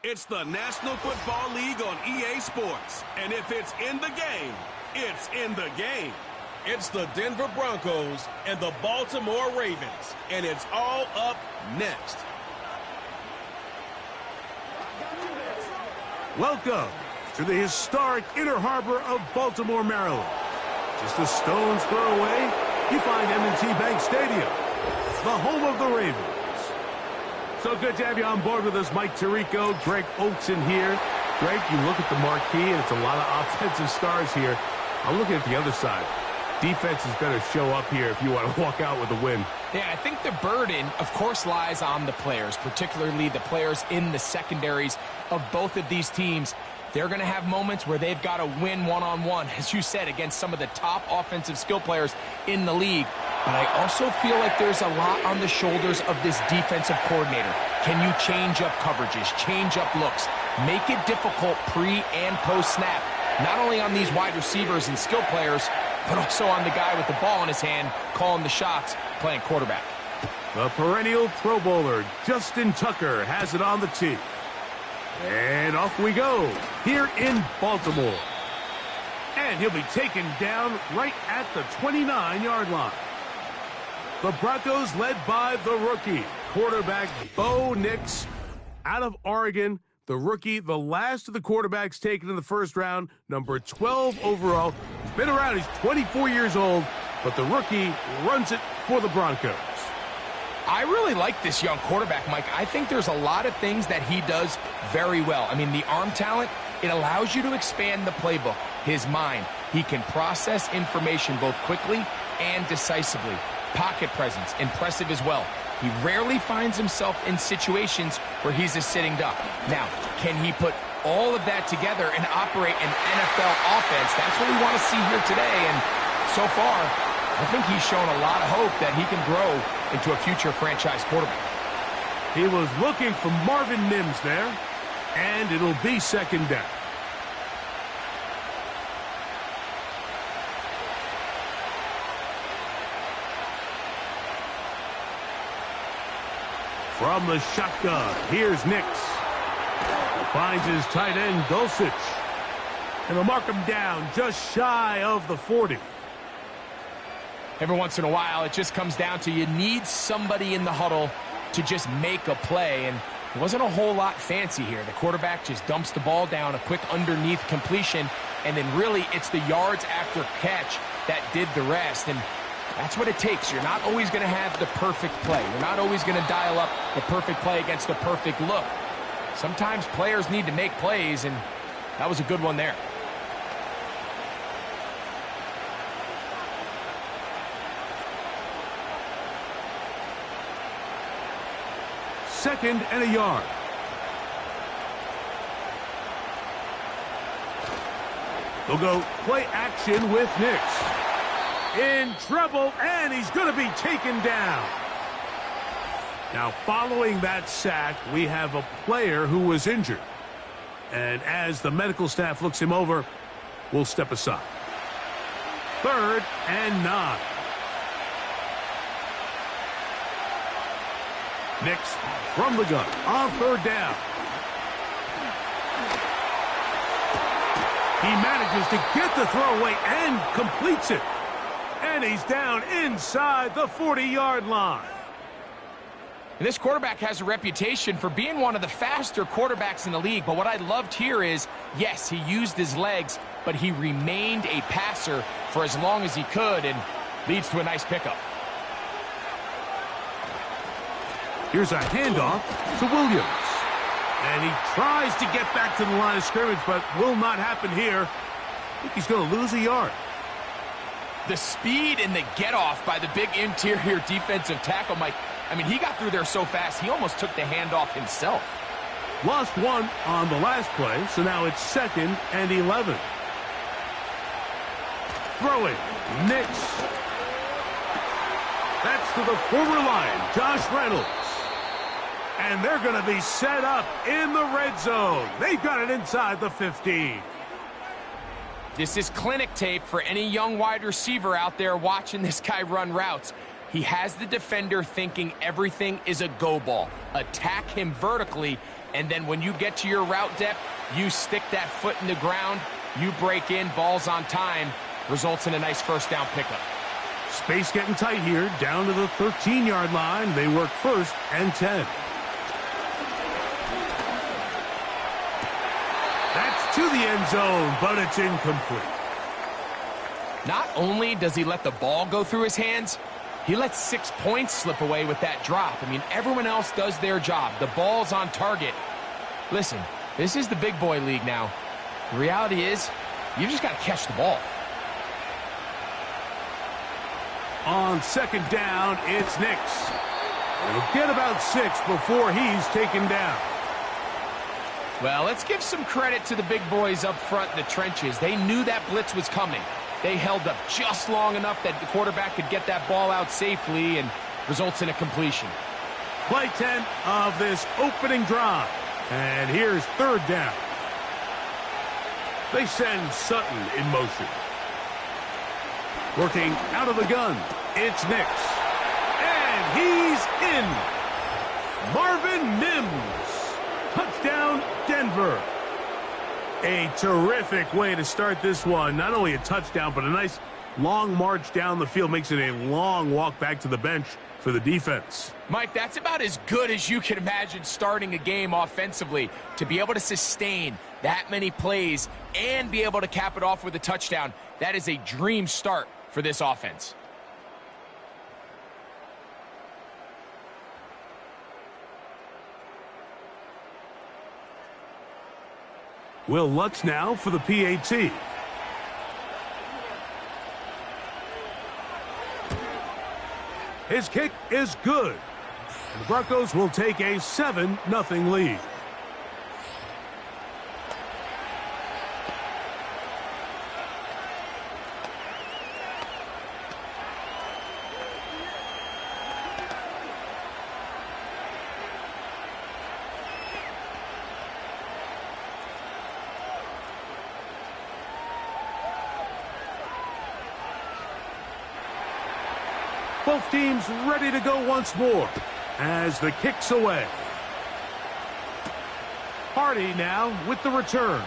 It's the National Football League on EA Sports. And if it's in the game, it's in the game. It's the Denver Broncos and the Baltimore Ravens. And it's all up next. Welcome to the historic Inner Harbor of Baltimore, Maryland. Just a stone's throw away, you find M&T Bank Stadium, the home of the Ravens. So good to have you on board with us, Mike Tirico, Greg Oates in here. Greg, you look at the marquee, and it's a lot of offensive stars here. I'm looking at the other side. Defenses better show up here if you want to walk out with a win. Yeah, I think the burden, of course, lies on the players, particularly the players in the secondaries of both of these teams. They're going to have moments where they've got to win one-on-one, as you said, against some of the top offensive skill players in the league. But I also feel like there's a lot on the shoulders of this defensive coordinator. Can you change up coverages, change up looks, make it difficult pre- and post-snap, not only on these wide receivers and skill players, but also on the guy with the ball in his hand, calling the shots, playing quarterback. The perennial Pro Bowler, Justin Tucker, has it on the tee. And off we go, here in Baltimore. And he'll be taken down right at the 29-yard line. The Broncos led by the rookie, quarterback Bo Nix out of Oregon. The rookie, the last of the quarterbacks taken in the first round, number 12 overall. He's been around, he's 24 years old, but the rookie runs it for the Broncos. I really like this young quarterback, Mike. I think there's a lot of things that he does very well. I mean, the arm talent, it allows you to expand the playbook, his mind. He can process information both quickly and decisively. Pocket presence, impressive as well. He rarely finds himself in situations where he's a sitting duck. Now, can he put all of that together and operate an NFL offense? That's what we want to see here today. And so far, I think he's shown a lot of hope that he can grow into a future franchise quarterback. He was looking for Marvin Mims there, and it'll be second down. From the shotgun, here's Nix. Finds his tight end, Dulcich. And they'll mark him down just shy of the 40. Every once in a while, it just comes down to you need somebody in the huddle to just make a play. And it wasn't a whole lot fancy here. The quarterback just dumps the ball down, a quick underneath completion, and then really it's the yards after catch that did the rest. And that's what it takes. You're not always going to have the perfect play. You're not always going to dial up the perfect play against the perfect look. Sometimes players need to make plays, and that was a good one there. Second and a yard. They'll go play action with Nix. In trouble, and he's going to be taken down. Now, following that sack, we have a player who was injured. And as the medical staff looks him over, we'll step aside. 3rd and 9. Nix from the gun on 3rd down. He manages to get the throwaway and completes it. And he's down inside the 40-yard line. And this quarterback has a reputation for being one of the faster quarterbacks in the league. But what I loved here is, yes, he used his legs, but he remained a passer for as long as he could, and leads to a nice pickup. Here's a handoff to Williams. And he tries to get back to the line of scrimmage, but will not happen here. I think he's going to lose a yard. The speed and the get-off by the big interior defensive tackle, Mike. I mean, he got through there so fast, he almost took the handoff himself. Lost one on the last play, so now it's 2nd and 11. Throwing, Nix. That's to the former Lion, Josh Reynolds. And they're going to be set up in the red zone. They've got it inside the 15. This is clinic tape for any young wide receiver out there watching this guy run routes. He has the defender thinking everything is a go ball. Attack him vertically, And then when you get to your route depth, you stick that foot in the ground, you break in, ball's on time, results in a nice first down pickup. Space getting tight here, down to the 13-yard line. They work 1st and 10. That's to the end zone, but it's incomplete. Not only does he let the ball go through his hands, he lets 6 points slip away with that drop. I mean, everyone else does their job. The ball's on target. Listen, this is the big boy league now. The reality is, you just got to catch the ball. On 2nd down, it's Nix. He'll get about 6 before he's taken down. Well, let's give some credit to the big boys up front in the trenches. They knew that blitz was coming. They held up just long enough that the quarterback could get that ball out safely and results in a completion. Play 10 of this opening drive. And here's 3rd down. They send Sutton in motion. Working out of the gun, it's Nix. And he's in. Marvin Mims. Touchdown, Denver. A terrific way to start this one. Not only a touchdown, but a nice long march down the field. Makes it a long walk back to the bench for the defense. Mike, that's about as good as you can imagine starting a game offensively. To be able to sustain that many plays and be able to cap it off with a touchdown, that is a dream start for this offense. Will Lutz now for the PAT. His kick is good. The Broncos will take a 7-0 lead. Both teams ready to go once more as the kick's away. Hardy now with the return.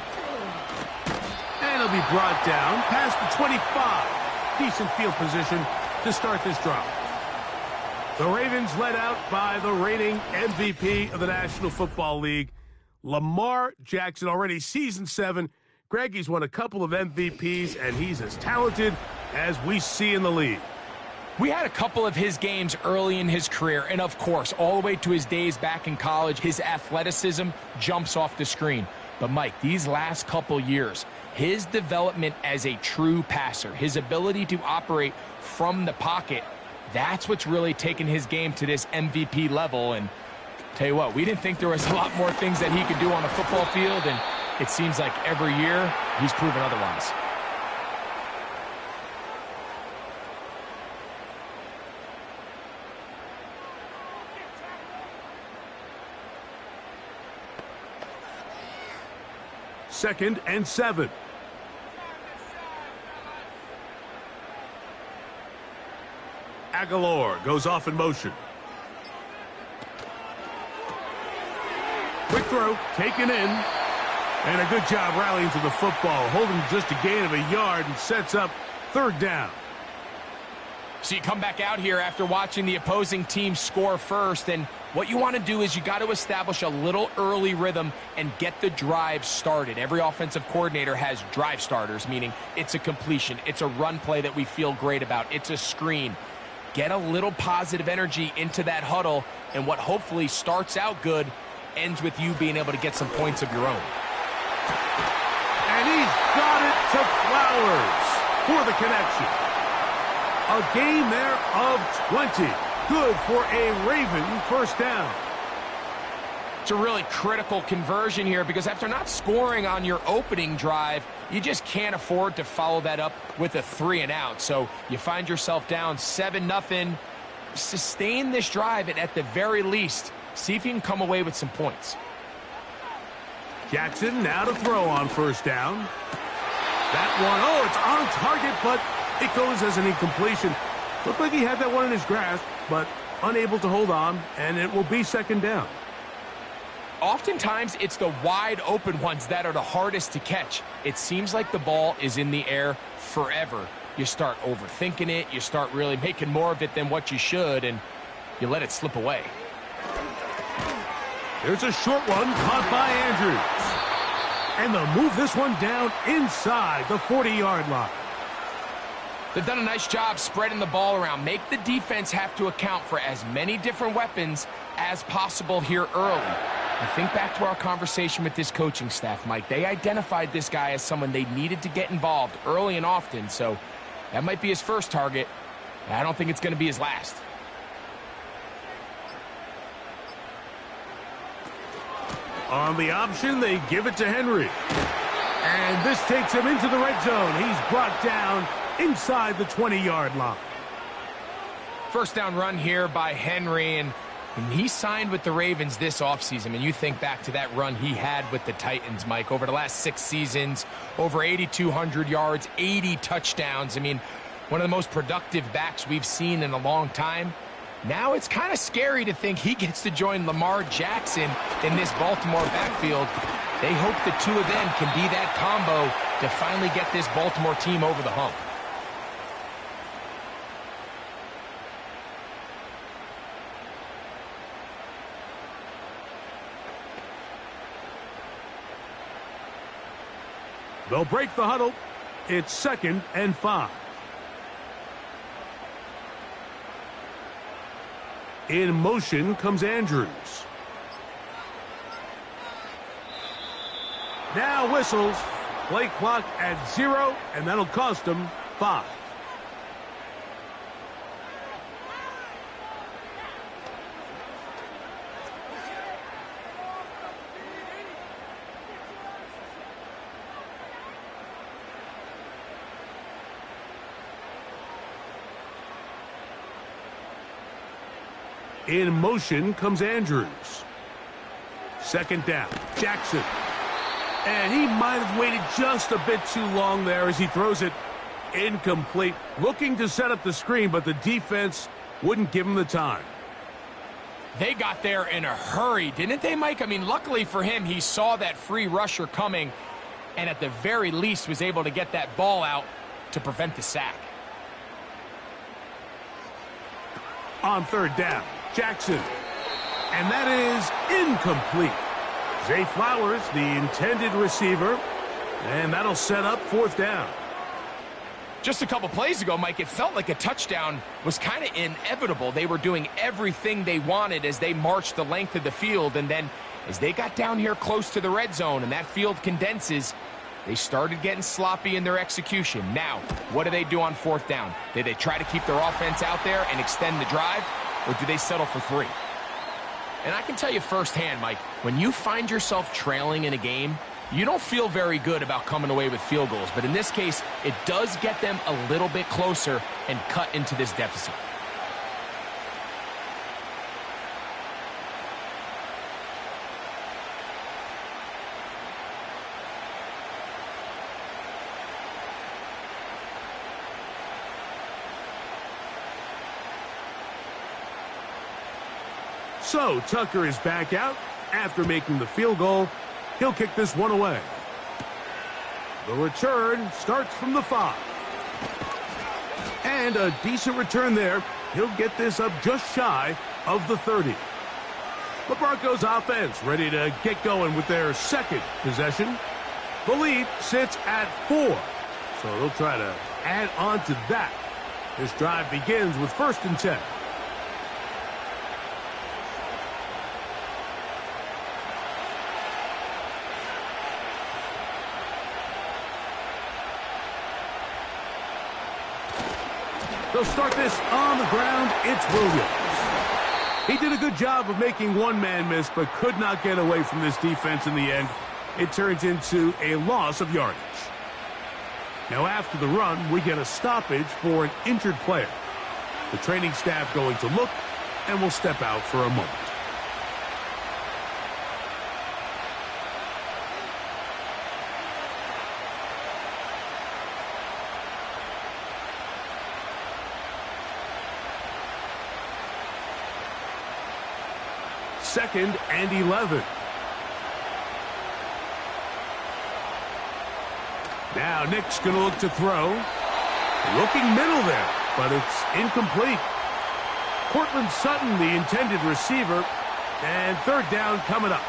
And he'll be brought down past the 25. Decent field position to start this drive. The Ravens led out by the reigning MVP of the National Football League, Lamar Jackson, already season 7. Greg, he's won a couple of MVPs, and he's as talented as we see in the league. We had a couple of his games early in his career, and of course, all the way to his days back in college, his athleticism jumps off the screen. But Mike, these last couple years, his development as a true passer, his ability to operate from the pocket, that's what's really taken his game to this MVP level. And tell you what, we didn't think there was a lot more things that he could do on the football field, and it seems like every year he's proven otherwise. Second and 7. Aguilar goes off in motion. Quick throw, taken in. And a good job rallying to the football, holding just a gain of a yard and sets up 3rd down. So you come back out here after watching the opposing team score first, and what you want to do is you got to establish a little early rhythm and get the drive started. Every offensive coordinator has drive starters, meaning it's a completion, it's a run play that we feel great about, it's a screen. Get a little positive energy into that huddle, and what hopefully starts out good ends with you being able to get some points of your own. And he's got it to Flowers for the connection. A gain there of 20. Good for a Raven first down. It's a really critical conversion here because after not scoring on your opening drive, you just can't afford to follow that up with a 3-and-out. So you find yourself down 7-0. Sustain this drive and at the very least, see if you can come away with some points. Jackson now to throw on first down. That one, it's on target, but it goes as an incompletion. Looked like he had that one in his grasp, but unable to hold on, and it will be 2nd down. oftentimes it's the wide open ones that are the hardest to catch. It seems like the ball is in the air forever. You start overthinking it, you start really making more of it than what you should, and you let it slip away. There's a short one caught by Andrews. And they'll move this one down inside the 40-yard line. They've done a nice job spreading the ball around. Make the defense have to account for as many different weapons as possible here early. I think back to our conversation with this coaching staff, Mike. They identified this guy as someone they needed to get involved early and often, so that might be his first target. I don't think it's going to be his last. On the option, they give it to Henry. And this takes him into the red zone. He's brought down inside the 20-yard line. First down run here by Henry, and he signed with the Ravens this offseason. I mean, you think back to that run he had with the Titans, Mike, over the last 6 seasons, over 8,200 yards, 80 touchdowns. I mean, one of the most productive backs we've seen in a long time. Now it's kind of scary to think he gets to join Lamar Jackson in this Baltimore backfield. They hope the two of them can be that combo to finally get this Baltimore team over the hump. They'll break the huddle. It's 2nd and 5. In motion comes Andrews. Now whistles. Play clock at 0, and that'll cost him 5. In motion comes Andrews. 2nd down. Jackson. And he might have waited just a bit too long there as he throws it incomplete. Looking to set up the screen, but the defense wouldn't give him the time. They got there in a hurry, didn't they, Mike? I mean, luckily for him, he saw that free rusher coming and at the very least was able to get that ball out to prevent the sack. On 3rd down, Jackson. And that is incomplete. Zay Flowers, the intended receiver, and that'll set up 4th down. Just a couple plays ago, Mike, it felt like a touchdown was kind of inevitable. They were doing everything they wanted as they marched the length of the field, and then as they got down here close to the red zone and that field condenses, they started getting sloppy in their execution. Now, what do they do on 4th down? Do they try to keep their offense out there and extend the drive, or do they settle for 3? And I can tell you firsthand, Mike, when you find yourself trailing in a game, you don't feel very good about coming away with field goals. But in this case, it does get them a little bit closer and cut into this deficit. So Tucker is back out after making the field goal. He'll kick this one away. The return starts from the 5. And a decent return there. He'll get this up just shy of the 30. The Broncos offense ready to get going with their 2nd possession. The lead sits at 4. So they'll try to add on to that. This drive begins with 1st and 10. They'll start this on the ground. It's Williams. He did a good job of making one man miss, but could not get away from this defense in the end. It turns into a loss of yardage. Now after the run, we get a stoppage for an injured player. The training staff going to look and will step out for a moment. Second and 11. Now Nick's going to look to throw. Looking middle there, but it's incomplete. Cortland Sutton, the intended receiver, and third down coming up.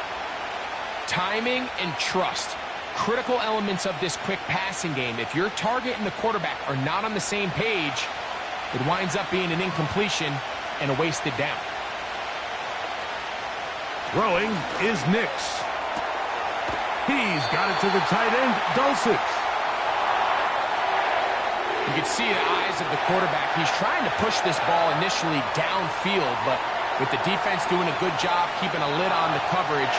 Timing and trust, critical elements of this quick passing game. If your target and the quarterback are not on the same page, it winds up being an incompletion and a wasted down. Throwing is Nix. He's got it to the tight end, Dulcich. You can see the eyes of the quarterback. He's trying to push this ball initially downfield, but with the defense doing a good job keeping a lid on the coverage,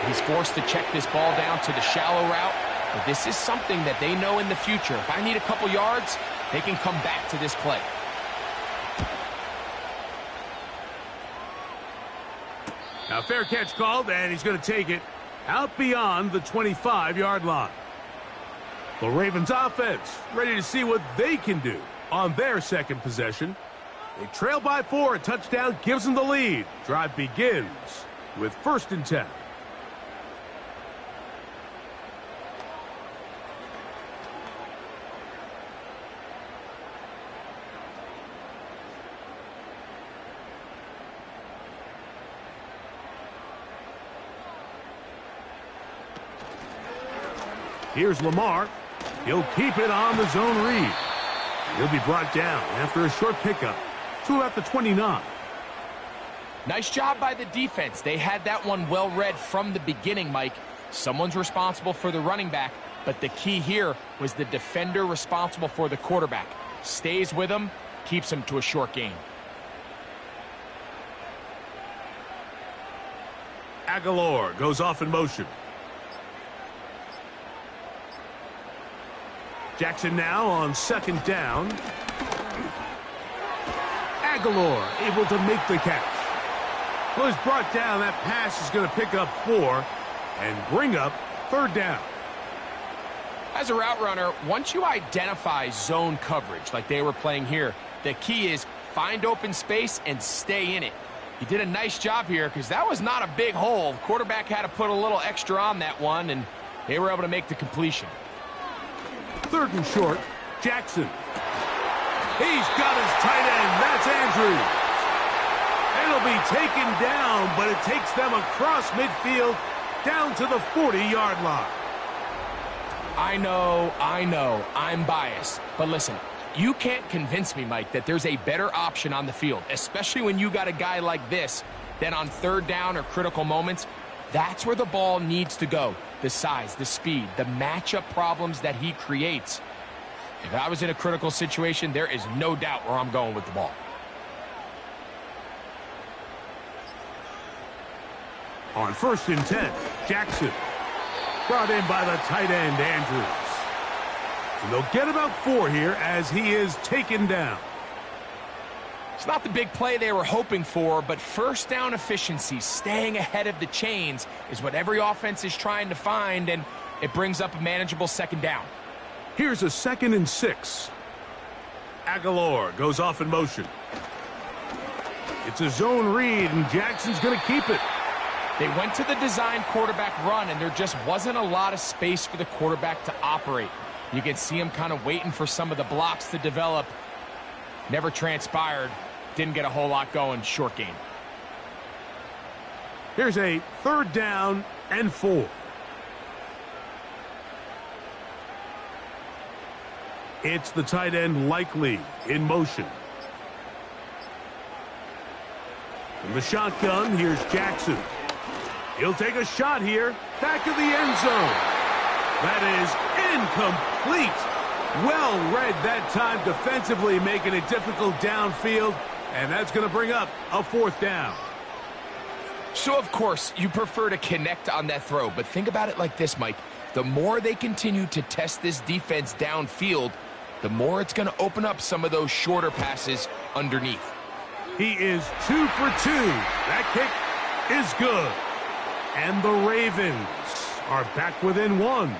he's forced to check this ball down to the shallow route. But this is something that they know in the future. If I need a couple yards, they can come back to this play. Now fair catch called, and he's going to take it out beyond the 25-yard line. The Ravens offense ready to see what they can do on their second possession. They trail by 4. A touchdown gives them the lead. Drive begins with 1st and 10. Here's Lamar. He'll keep it on the zone read. He'll be brought down after a short pickup to about the 29. Nice job by the defense. They had that one well read from the beginning, Mike. Someone's responsible for the running back, but the key here was the defender responsible for the quarterback. Stays with him, keeps him to a short gain. Aguilar goes off in motion. Jackson now on 2nd down. Aguilar able to make the catch. Well, he's brought down. That pass is going to pick up 4 and bring up 3rd down. As a route runner, once you identify zone coverage like they were playing here, the key is find open space and stay in it. He did a nice job here because that was not a big hole. The quarterback had to put a little extra on that one, and they were able to make the completion. 3rd and short, Jackson. He's got his tight end. That's Andrews. It'll be taken down, but it takes them across midfield down to the 40-yard line. I know, I'm biased. But listen, you can't convince me, Mike, that there's a better option on the field, especially when you got a guy like this, than on 3rd down or critical moments. That's where the ball needs to go. The size, the speed, the matchup problems that he creates. If I was in a critical situation, there is no doubt where I'm going with the ball. On 1st and 10, Jackson. Brought in by the tight end, Andrews. And they'll get about 4 here as he is taken down. It's not the big play they were hoping for, but 1st down efficiency, staying ahead of the chains, is what every offense is trying to find, and it brings up a manageable 2nd down. Here's a 2nd and 6. Aguilar goes off in motion. It's a zone read, and Jackson's going to keep it. They went to the design quarterback run, and there just wasn't a lot of space for the quarterback to operate. You can see him kind of waiting for some of the blocks to develop. Never transpired. Didn't get a whole lot going. Short game. Here's a 3rd down and 4. It's the tight end Likely in motion. From the shotgun, here's Jackson. He'll take a shot here. Back of the end zone. That is incomplete. Well read that time defensively, making it difficult downfield. And that's going to bring up a 4th down. So, of course, you prefer to connect on that throw. But think about it like this, Mike. The more they continue to test this defense downfield, the more it's going to open up some of those shorter passes underneath. He is 2 for 2. That kick is good. And the Ravens are back within 1.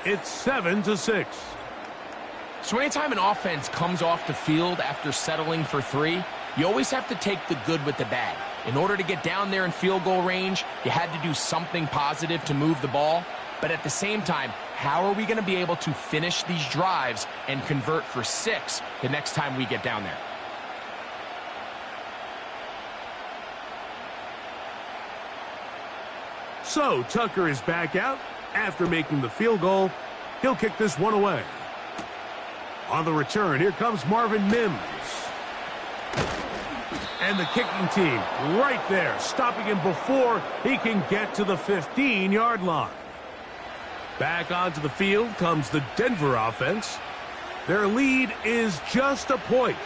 It's 7-6. So anytime an offense comes off the field after settling for 3, you always have to take the good with the bad. In order to get down there in field goal range, you had to do something positive to move the ball. But at the same time, how are we going to be able to finish these drives and convert for 6 the next time we get down there? So Tucker is back out after making the field goal. He'll kick this one away. On the return, here comes Marvin Mims. And the kicking team right there, stopping him before he can get to the 15-yard line. Back onto the field comes the Denver offense. Their lead is just a point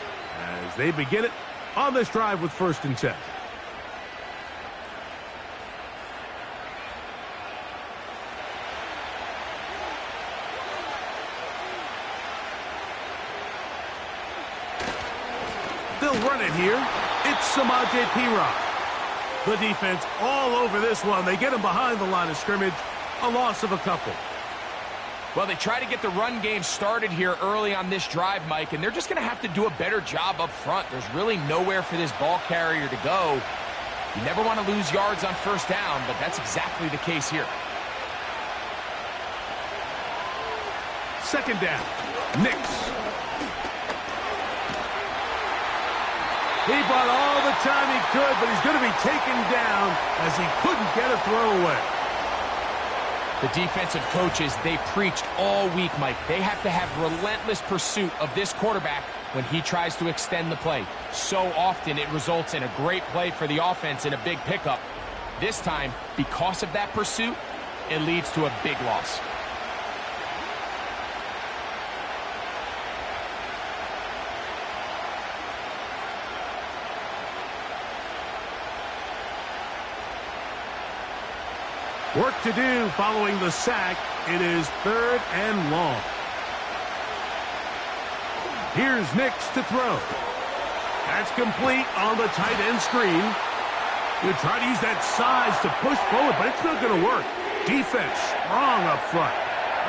as they begin it on this drive with 1st and 10. They'll run it here. It's Samaje Perine. The defense all over this one. They get him behind the line of scrimmage. A loss of a couple. Well, they try to get the run game started here early on this drive, Mike, and they're just going to have to do a better job up front. There's really nowhere for this ball carrier to go. You never want to lose yards on 1st down, but that's exactly the case here. 2nd down. Nix. He bought all the time he could, but he's going to be taken down as he couldn't get a throw away. The defensive coaches, they preached all week, Mike. They have to have relentless pursuit of this quarterback when he tries to extend the play. So often it results in a great play for the offense and a big pickup. This time, because of that pursuit, it leads to a big loss. Work to do following the sack. It is 3rd and long. Here's Nix to throw. That's complete on the tight end screen. You try to use that size to push forward, but it's not going to work. Defense strong up front.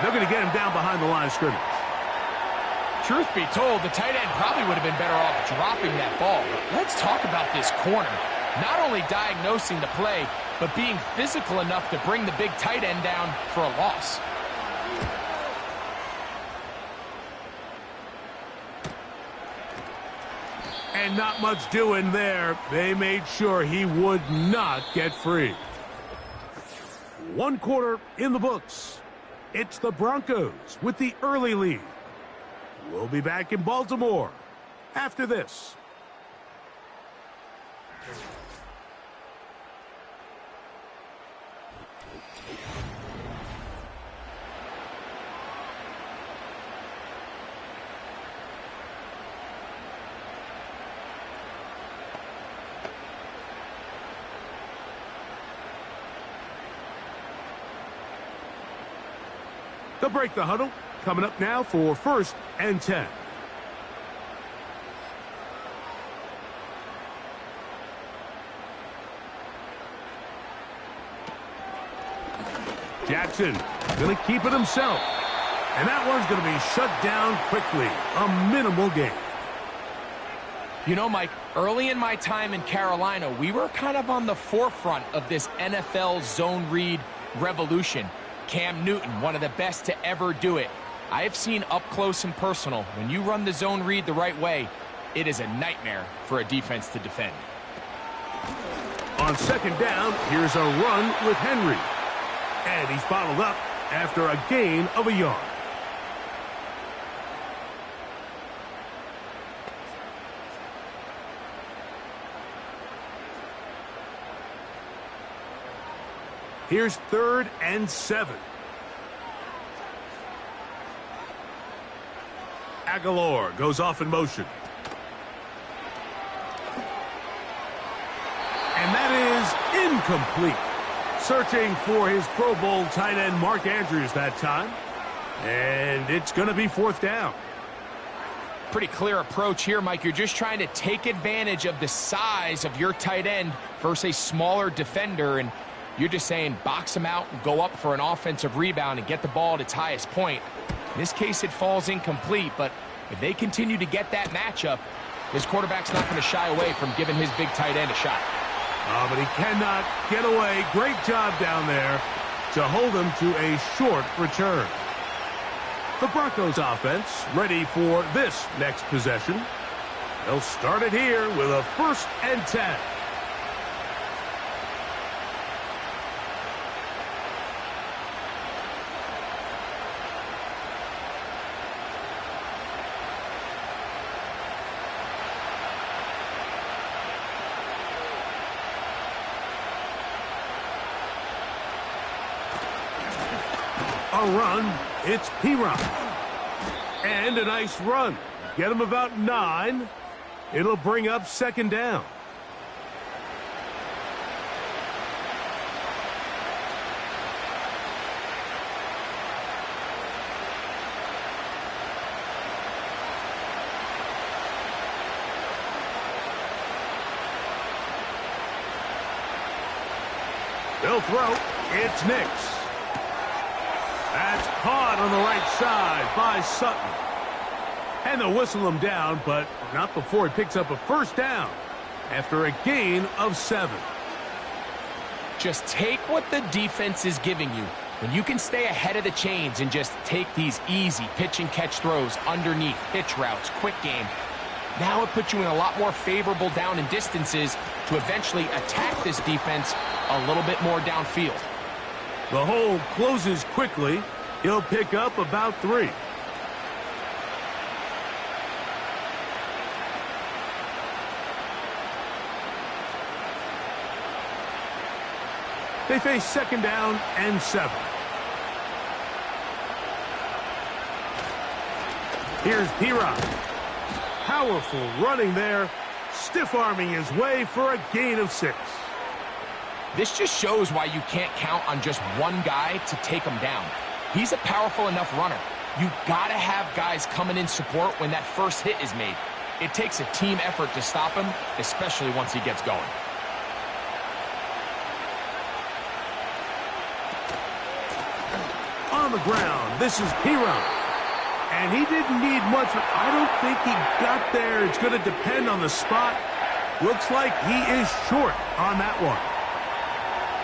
They're going to get him down behind the line of scrimmage. Truth be told, the tight end probably would have been better off dropping that ball. But let's talk about this corner. Not only diagnosing the play, but being physical enough to bring the big tight end down for a loss. And not much doing there. They made sure he would not get free. 1 quarter in the books. It's the Broncos with the early lead. We'll be back in Baltimore after this. They'll break the huddle. Coming up now for 1st and 10. Jackson going to keep it himself. And that one's going to be shut down quickly. A minimal gain. You know, Mike, early in my time in Carolina, we were kind of on the forefront of this NFL zone read revolution. Cam Newton, one of the best to ever do it. I have seen up close and personal, when you run the zone read the right way, it is a nightmare for a defense to defend. On 2nd down, here's a run with Henry. And he's bottled up after a gain of a yard. Here's 3rd and 7. Aguilar goes off in motion. And that is incomplete. Searching for his Pro Bowl tight end Mark Andrews that time. And it's going to be 4th down. Pretty clear approach here, Mike. You're just trying to take advantage of the size of your tight end versus a smaller defender, and you're just saying box him out and go up for an offensive rebound and get the ball at its highest point. In this case, it falls incomplete, but if they continue to get that matchup, this quarterback's not going to shy away from giving his big tight end a shot. Oh, but he cannot get away. Great job down there to hold him to a short return. The Broncos offense ready for this next possession. They'll start it here with a 1st and 10. A run, it's P-Run. And a nice run. Get him about 9. It'll bring up 2nd down. They'll throw. It's Nix. That's caught on the right side by Sutton. And they'll whistle him down, but not before he picks up a 1st down after a gain of 7. Just take what the defense is giving you. When you can stay ahead of the chains and just take these easy pitch and catch throws underneath, hitch routes, quick game, now it puts you in a lot more favorable down and distances to eventually attack this defense a little bit more downfield. The hole closes quickly. He'll pick up about 3. They face 2nd down and 7. Here's P-Rod. Powerful running there, stiff-arming his way for a gain of 6. This just shows why you can't count on just one guy to take him down. He's a powerful enough runner. You gotta have guys coming in support when that first hit is made. It takes a team effort to stop him, especially once he gets going. On the ground, this is P-Rod. And he didn't need much. I don't think he got there. It's going to depend on the spot. Looks like he is short on that one.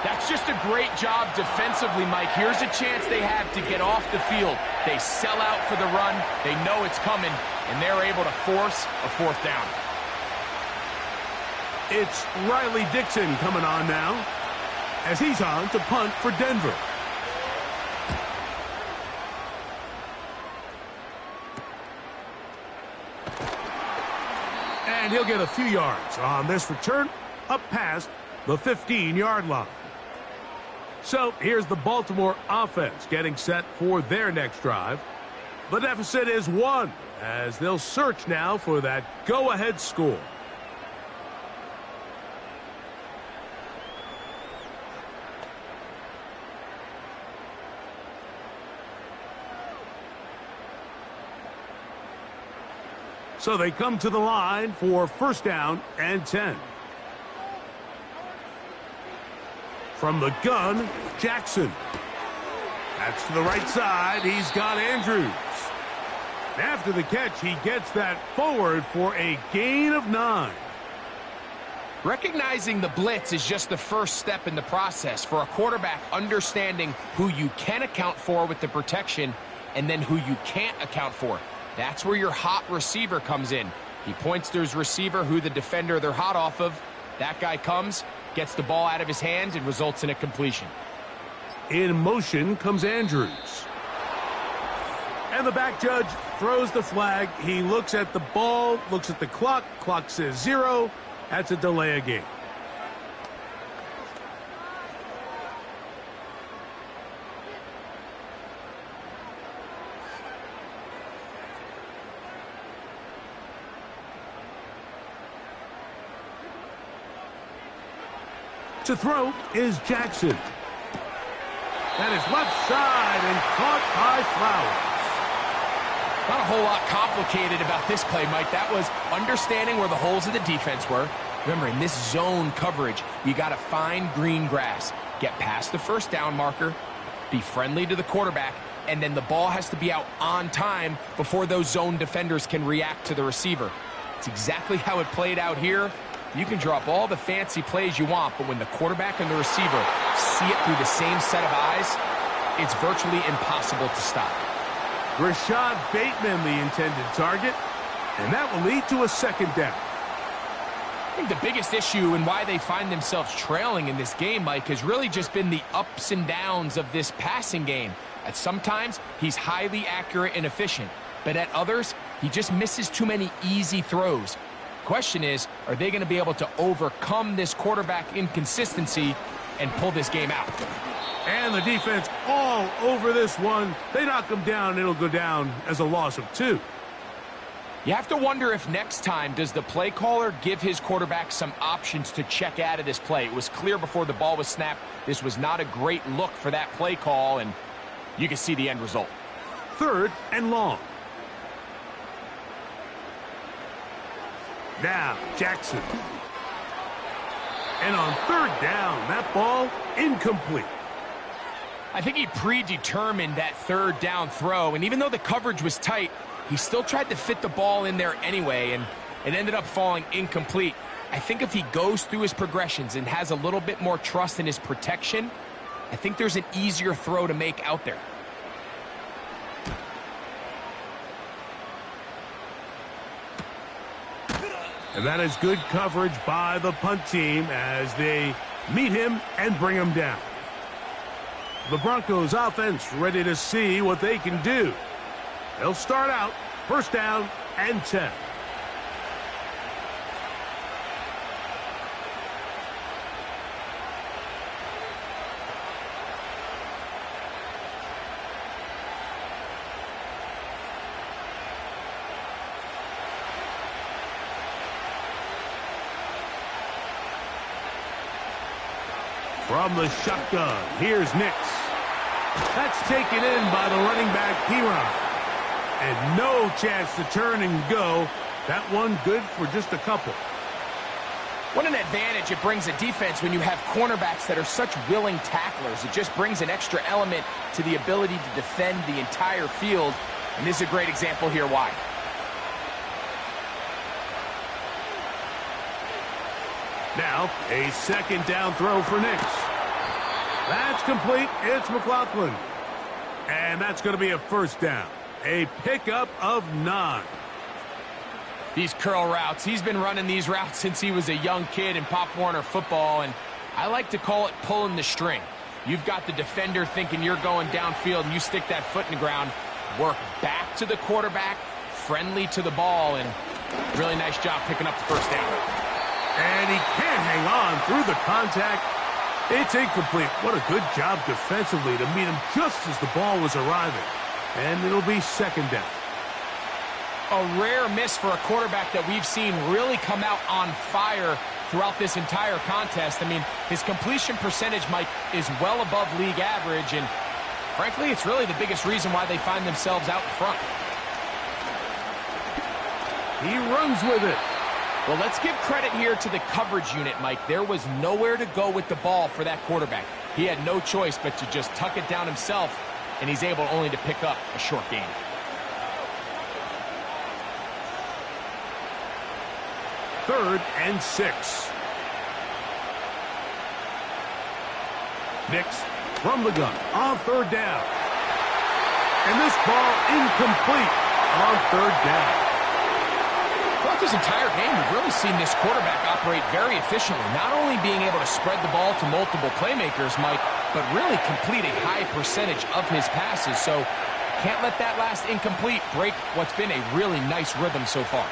That's just a great job defensively, Mike. Here's a chance they have to get off the field. They sell out for the run. They know it's coming, and they're able to force a 4th down. It's Riley Dixon coming on now as he's on to punt for Denver. And he'll get a few yards on this return up past the 15-yard line. So here's the Baltimore offense getting set for their next drive. The deficit is 1 as they'll search now for that go-ahead score. So they come to the line for 1st down and 10. From the gun, Jackson. That's to the right side. He's got Andrews. After the catch, he gets that forward for a gain of 9. Recognizing the blitz is just the first step in the process for a quarterback, understanding who you can account for with the protection and then who you can't account for. That's where your hot receiver comes in. He points to his receiver, who the defender they're hot off of. That guy comes, gets the ball out of his hands, and results in a completion. In motion comes Andrews. And the back judge throws the flag. He looks at the ball, looks at the clock. Clock says 0. That's a delay of game. To throw is Jackson. That is left side and caught by Flowers. Not a whole lot complicated about this play, Mike. That was understanding where the holes of the defense were. Remember, in this zone coverage, you got to find green grass, get past the 1st down marker, be friendly to the quarterback, and then the ball has to be out on time before those zone defenders can react to the receiver. It's exactly how it played out here. You can draw up all the fancy plays you want, but when the quarterback and the receiver see it through the same set of eyes, it's virtually impossible to stop. Rashad Bateman, the intended target, and that will lead to a second down. I think the biggest issue and why they find themselves trailing in this game, Mike, has really just been the ups and downs of this passing game. At sometimes, he's highly accurate and efficient, but at others, he just misses too many easy throws. Question is, are they going to be able to overcome this quarterback inconsistency and pull this game out? And the defense all over this one. They knock him down, it'll go down as a loss of 2. You have to wonder if next time does the play caller give his quarterback some options to check out of this play. It was clear before the ball was snapped this was not a great look for that play call, and you can see the end result. 3rd and long. Now, Jackson. And on 3rd down, that ball incomplete. I think he predetermined that 3rd down throw, and even though the coverage was tight, he still tried to fit the ball in there anyway, and it ended up falling incomplete. I think if he goes through his progressions and has a little bit more trust in his protection, I think there's an easier throw to make out there. And that is good coverage by the punt team as they meet him and bring him down. The Broncos offense ready to see what they can do. They'll start out 1st down and 10. From the shotgun, here's Nix. That's taken in by the running back, Piron. And no chance to turn and go. That one good for just a couple. What an advantage it brings a defense when you have cornerbacks that are such willing tacklers. It just brings an extra element to the ability to defend the entire field. And this is a great example here why. Now, a 2nd down throw for Nix. That's complete. It's McLaughlin. And that's going to be a 1st down. A pickup of 9. These curl routes, he's been running these routes since he was a young kid in Pop Warner football, and I like to call it pulling the string. You've got the defender thinking you're going downfield, and you stick that foot in the ground, work back to the quarterback, friendly to the ball, and really nice job picking up the 1st down. And he can't hang on through the contact. It's incomplete. What a good job defensively to meet him just as the ball was arriving. And it'll be 2nd down. A rare miss for a quarterback that we've seen really come out on fire throughout this entire contest. I mean, his completion percentage, Mike, is well above league average, and frankly, it's really the biggest reason why they find themselves out in front. He runs with it. Well, let's give credit here to the coverage unit, Mike. There was nowhere to go with the ball for that quarterback. He had no choice but to just tuck it down himself, and he's able only to pick up a short gain. Third and 6. Nix from the gun on 3rd down. And this ball incomplete on 3rd down. Throughout this entire game, we've really seen this quarterback operate very efficiently, not only being able to spread the ball to multiple playmakers, Mike, but really complete a high percentage of his passes. So can't let that last incomplete break what's been a really nice rhythm so far.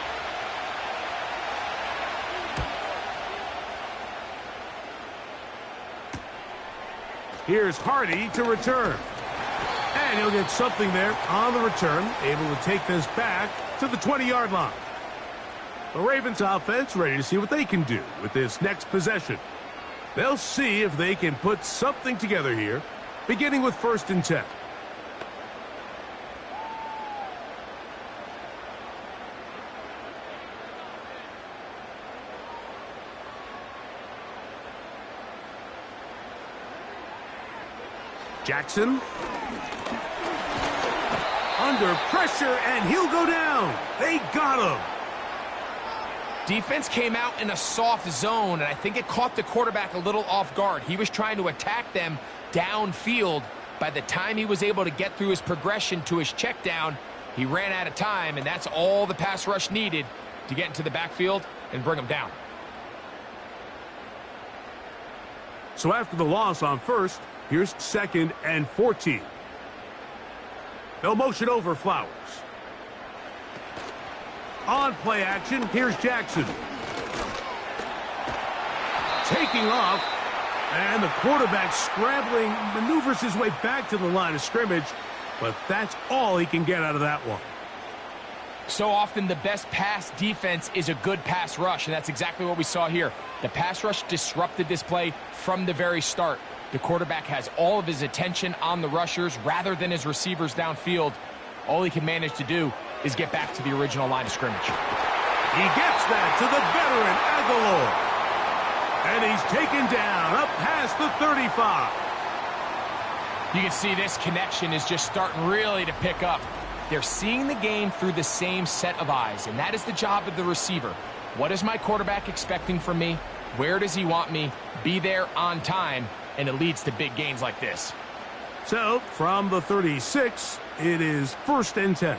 Here's Hardy to return. And he'll get something there on the return, able to take this back to the 20-yard line. The Ravens offense ready to see what they can do with this next possession. They'll see if they can put something together here, beginning with 1st and 10. Jackson. Under pressure, and he'll go down. They got him. Defense came out in a soft zone, and I think it caught the quarterback a little off guard. He was trying to attack them downfield, By the time he was able to get through his progression to his check down, he ran out of time, and that's all the pass rush needed to get into the backfield and bring him down. So after the loss on first, here's 2nd and 14. They'll motion over Flowers. On play action, here's Jackson. Taking off, and the quarterback scrambling, maneuvers his way back to the line of scrimmage, but that's all he can get out of that one. So often the best pass defense is a good pass rush, and that's exactly what we saw here. The pass rush disrupted this play from the very start. The quarterback has all of his attention on the rushers rather than his receivers downfield. All he can manage to do is get back to the original line of scrimmage. He gets that to the veteran Aguilar. And he's taken down up past the 35. You can see this connection is just starting really to pick up. They're seeing the game through the same set of eyes, and that is the job of the receiver. What is my quarterback expecting from me? Where does he want me? Be there on time, and it leads to big gains like this. So, from the 36, it is 1st and 10.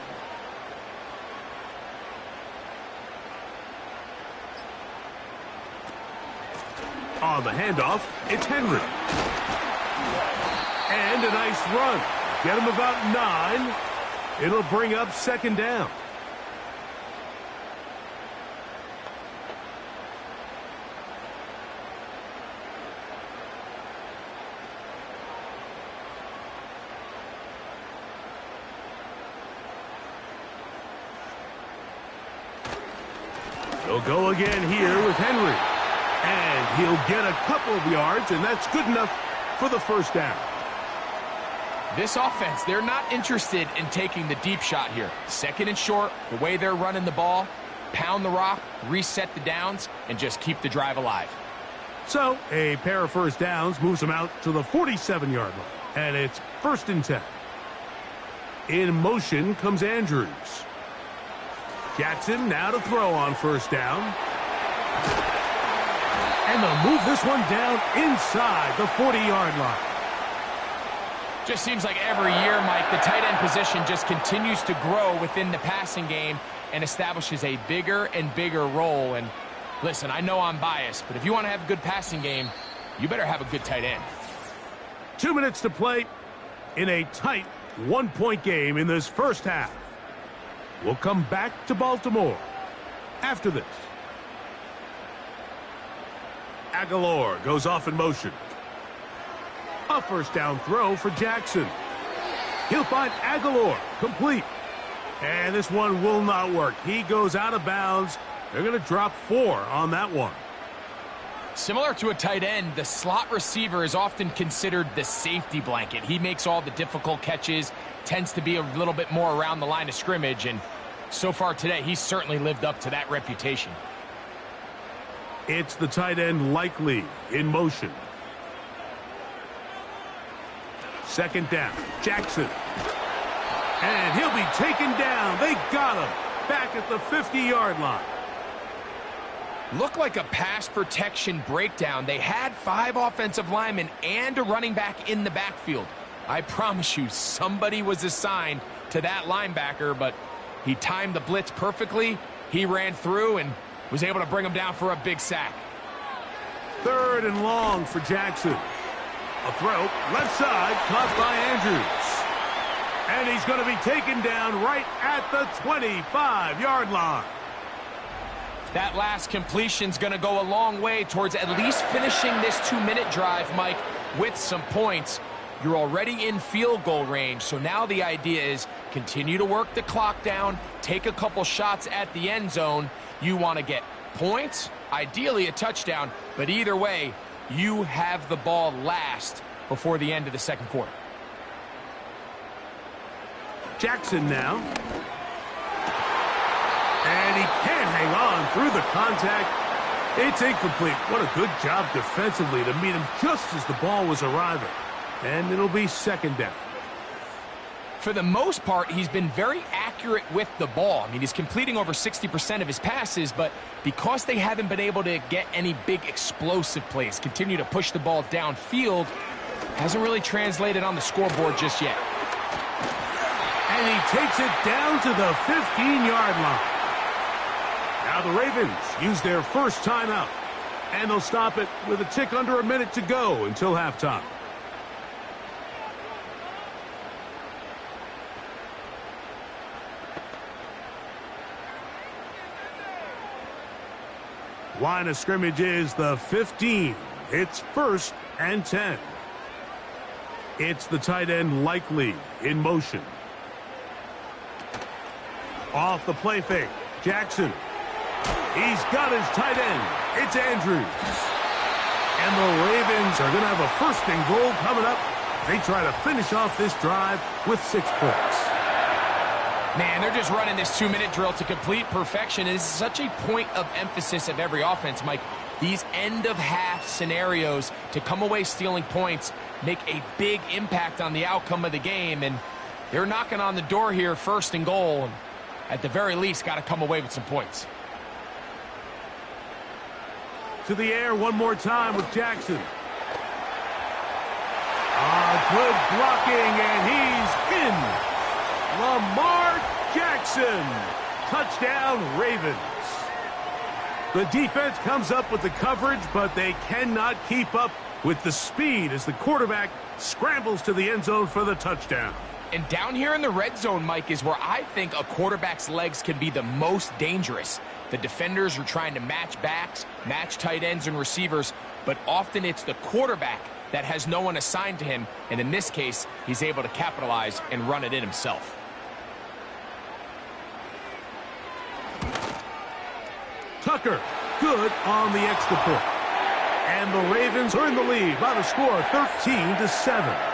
On the handoff, it's Henry. And a nice run. Get him about 9. It'll bring up 2nd down. He'll go again here with Henry. And he'll get a couple of yards, and that's good enough for the 1st down. This offense, they're not interested in taking the deep shot here. 2nd and short, the way they're running the ball, pound the rock, reset the downs, and just keep the drive alive. So, a pair of 1st downs moves them out to the 47-yard line. And it's 1st and 10. In motion comes Andrews. Jackson now to throw on 1st down. And they'll move this one down inside the 40-yard line. Just seems like every year, Mike, the tight end position just continues to grow within the passing game and establishes a bigger and bigger role. And listen, I know I'm biased, but if you want to have a good passing game, you better have a good tight end. 2 minutes to play in a tight 1-point game in this 1st half. We'll come back to Baltimore after this. Aguilar goes off in motion. A 1st down throw for Jackson. He'll find Aguilar complete. And this one will not work. He goes out of bounds. They're going to drop 4 on that one. Similar to a tight end, the slot receiver is often considered the safety blanket. He makes all the difficult catches, tends to be a little bit more around the line of scrimmage, and so far today, he's certainly lived up to that reputation. It's the tight end Likely in motion. 2nd down, Jackson. And he'll be taken down. They got him back at the 50-yard line. Looked like a pass protection breakdown. They had 5 offensive linemen and a running back in the backfield. I promise you, somebody was assigned to that linebacker, but he timed the blitz perfectly. He ran through and was able to bring him down for a big sack. 3rd and long for Jackson. A throw, left side, caught by Andrews. And he's going to be taken down right at the 25-yard line. That last completion's going to go a long way towards at least finishing this 2-minute drive, Mike, with some points. You're already in field goal range, so now the idea is continue to work the clock down, take a couple shots at the end zone. You want to get points, ideally a touchdown, but either way, you have the ball last before the end of the 2nd quarter. Jackson now. And he can't hang on through the contact. It's incomplete. What a good job defensively to meet him just as the ball was arriving. And it'll be 2nd down. For the most part, he's been very accurate with the ball. I mean, he's completing over 60% of his passes, but because they haven't been able to get any big explosive plays, continue to push the ball downfield, hasn't really translated on the scoreboard just yet. And he takes it down to the 15-yard line. Now the Ravens use their first timeout, and they'll stop it with a tick under a minute to go until halftime. Line of scrimmage is the 15. It's 1st and 10. It's the tight end Likely in motion. Off the play fake, Jackson. He's got his tight end. It's Andrews. And the Ravens are going to have a 1st and goal coming up. They try to finish off this drive with 6 points. Man, they're just running this 2-minute drill to complete perfection. It is such a point of emphasis of every offense, Mike. These end-of-half scenarios to come away stealing points make a big impact on the outcome of the game. And they're knocking on the door here, 1st and goal. And at the very least, got to come away with some points. To the air one more time with Jackson. Good blocking, and he's in. Lamar Jackson. Touchdown, Ravens. The defense comes up with the coverage, but they cannot keep up with the speed as the quarterback scrambles to the end zone for the touchdown. And down here in the red zone, Mike, is where I think a quarterback's legs can be the most dangerous. The defenders are trying to match backs, match tight ends and receivers, but often it's the quarterback that has no one assigned to him, and in this case, he's able to capitalize and run it in himself. Tucker, good on the extra point. And the Ravens are in the lead by the score of 13-7.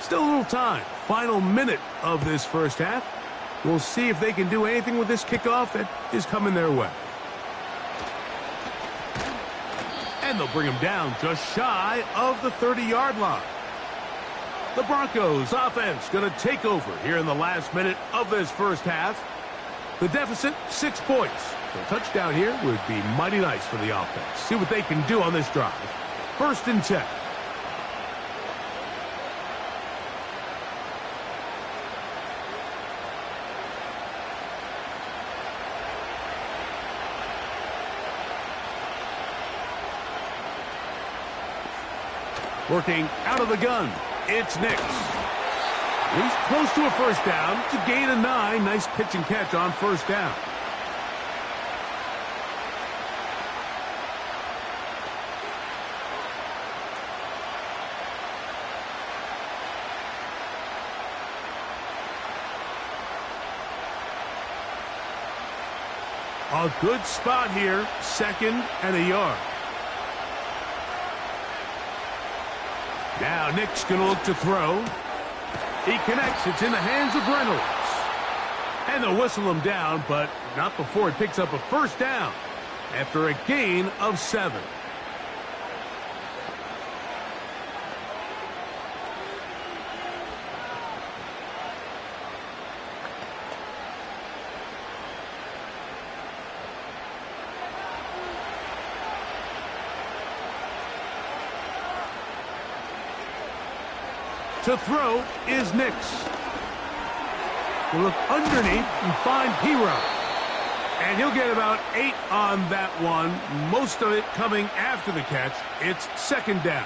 Still a little time. Final minute of this first half. We'll see if they can do anything with this kickoff that is coming their way. And they'll bring him down just shy of the 30-yard line. The Broncos offense going to take over here in the last minute of this first half. The deficit, 6 points. So a touchdown here would be mighty nice for the offense. See what they can do on this drive. 1st and 10. Working out of the gun, it's Nix. He's close to a 1st down. It's a gain of 9. Nice pitch and catch on 1st down. A good spot here, 2nd and a yard. Now Nick's going to look to throw. He connects. It's in the hands of Reynolds. And they'll whistle him down, but not before he picks up a 1st down after a gain of 7. To throw is Nix. We'll look underneath and find P-Rob. And he'll get about 8 on that one, most of it coming after the catch. It's 2nd down.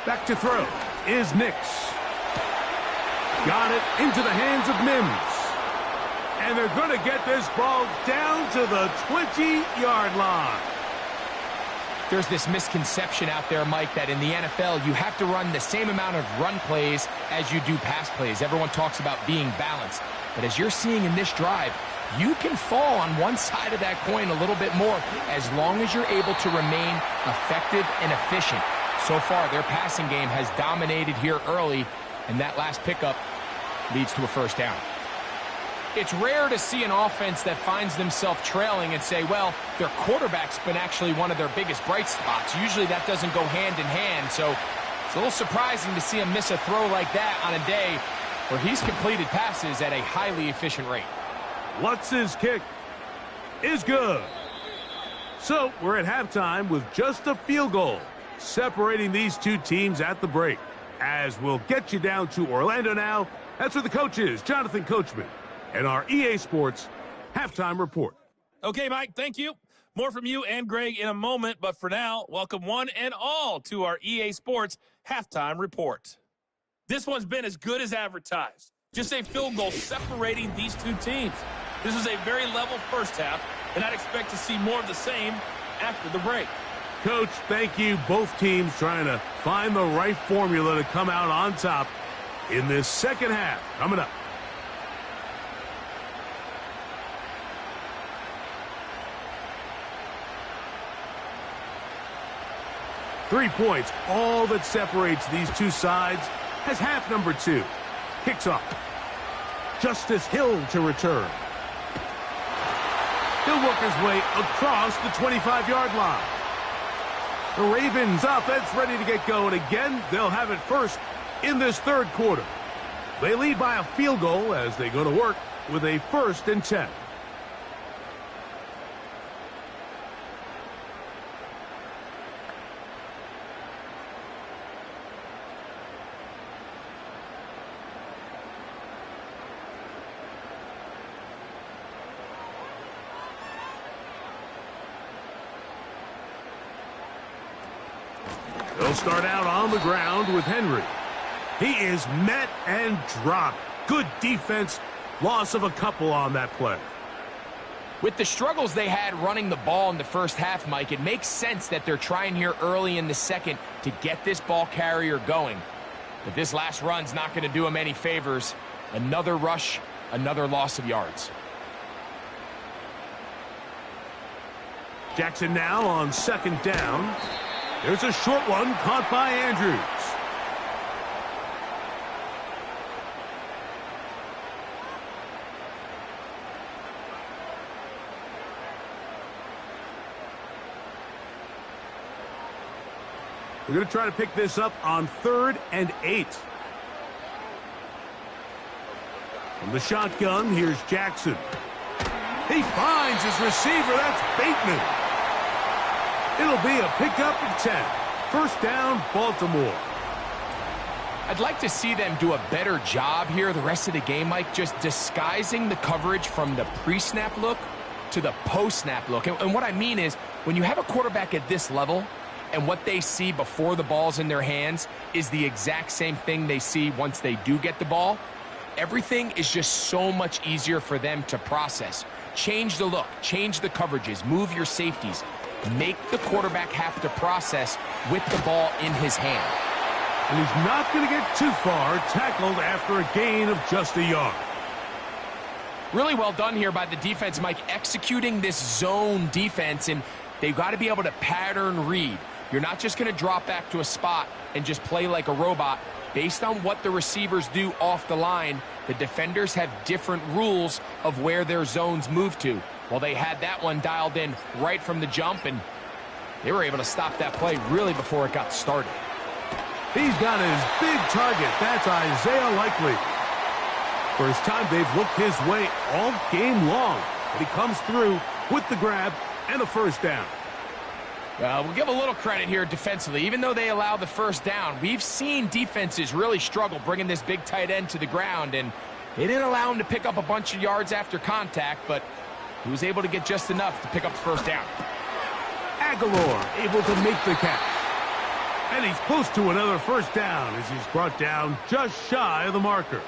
Back to throw is Nix. Got it into the hands of Mims. And they're going to get this ball down to the 20-yard line. There's this misconception out there, Mike, that in the NFL, you have to run the same amount of run plays as you do pass plays. Everyone talks about being balanced. But as you're seeing in this drive, you can fall on one side of that coin a little bit more as long as you're able to remain effective and efficient. So far, their passing game has dominated here early, and that last pickup leads to a first down. It's rare to see an offense that finds themselves trailing and say, well, their quarterback's been actually one of their biggest bright spots. Usually that doesn't go hand in hand, so it's a little surprising to see him miss a throw like that on a day where he's completed passes at a highly efficient rate. Lutz's kick is good. So we're at halftime with just a field goal separating these two teams at the break. As we'll get you down to Orlando now, that's where the coach is, Jonathan Coachman, and our EA Sports Halftime Report. Okay, Mike, thank you. More from you and Greg in a moment, but for now, welcome one and all to our EA Sports Halftime Report. This one's been as good as advertised. Just a field goal separating these two teams. This is a very level first half, and I'd expect to see more of the same after the break. Coach, thank you. Both teams trying to find the right formula to come out on top in this second half. Coming up. Three points, all that separates these two sides, has half number two. Kicks off. Justice Hill to return. He'll work his way across the 25-yard line. The Ravens offense ready to get going again. They'll have it first in this third quarter. They lead by a field goal as they go to work with a 1st and 10. They'll start out on the ground with Henry. He is met and dropped. Good defense. Loss of a couple on that play. With the struggles they had running the ball in the first half, Mike, it makes sense that they're trying here early in the second to get this ball carrier going. But this last run's not going to do him any favors. Another rush, another loss of yards. Jackson now on 2nd down. There's a short one caught by Andrews. We're going to try to pick this up on 3rd and 8. From the shotgun, here's Jackson. He finds his receiver. That's Bateman. It'll be a pickup of 10. First down, Baltimore. I'd like to see them do a better job here the rest of the game, Mike, just disguising the coverage from the pre-snap look to the post-snap look. And what I mean is, when you have a quarterback at this level and what they see before the ball's in their hands is the exact same thing they see once they do get the ball, everything is just so much easier for them to process. Change the look, change the coverages, move your safeties. Make the quarterback have to process with the ball in his hand. And he's not going to get too far, tackled after a gain of just a yard. Really well done here by the defense, Mike, executing this zone defense, and they've got to be able to pattern read. You're not just going to drop back to a spot and just play like a robot. Based on what the receivers do off the line, the defenders have different rules of where their zones move to. Well, they had that one dialed in right from the jump, and they were able to stop that play really before it got started. He's got his big target. That's Isaiah Likely. First time they've looked his way all game long. But he comes through with the grab and a first down. We'll give a little credit here defensively. Even though they allow the first down, we've seen defenses really struggle bringing this big tight end to the ground, and they didn't allow him to pick up a bunch of yards after contact, but he was able to get just enough to pick up the first down. Aguilar able to make the catch. And he's close to another first down as he's brought down just shy of the marker.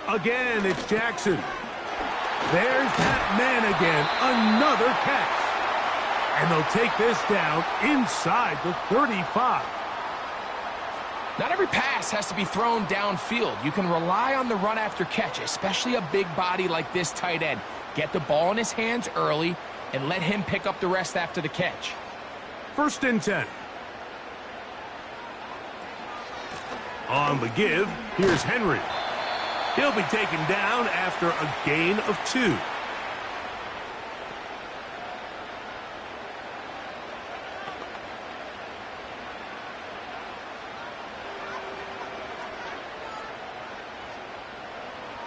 Again, it's Jackson. There's that man again. Another catch. And they'll take this down inside the 35. Not every pass has to be thrown downfield. You can rely on the run after catch, especially a big body like this tight end. Get the ball in his hands early and let him pick up the rest after the catch. 1st and 10. On the give, here's Henry. He'll be taken down after a gain of 2.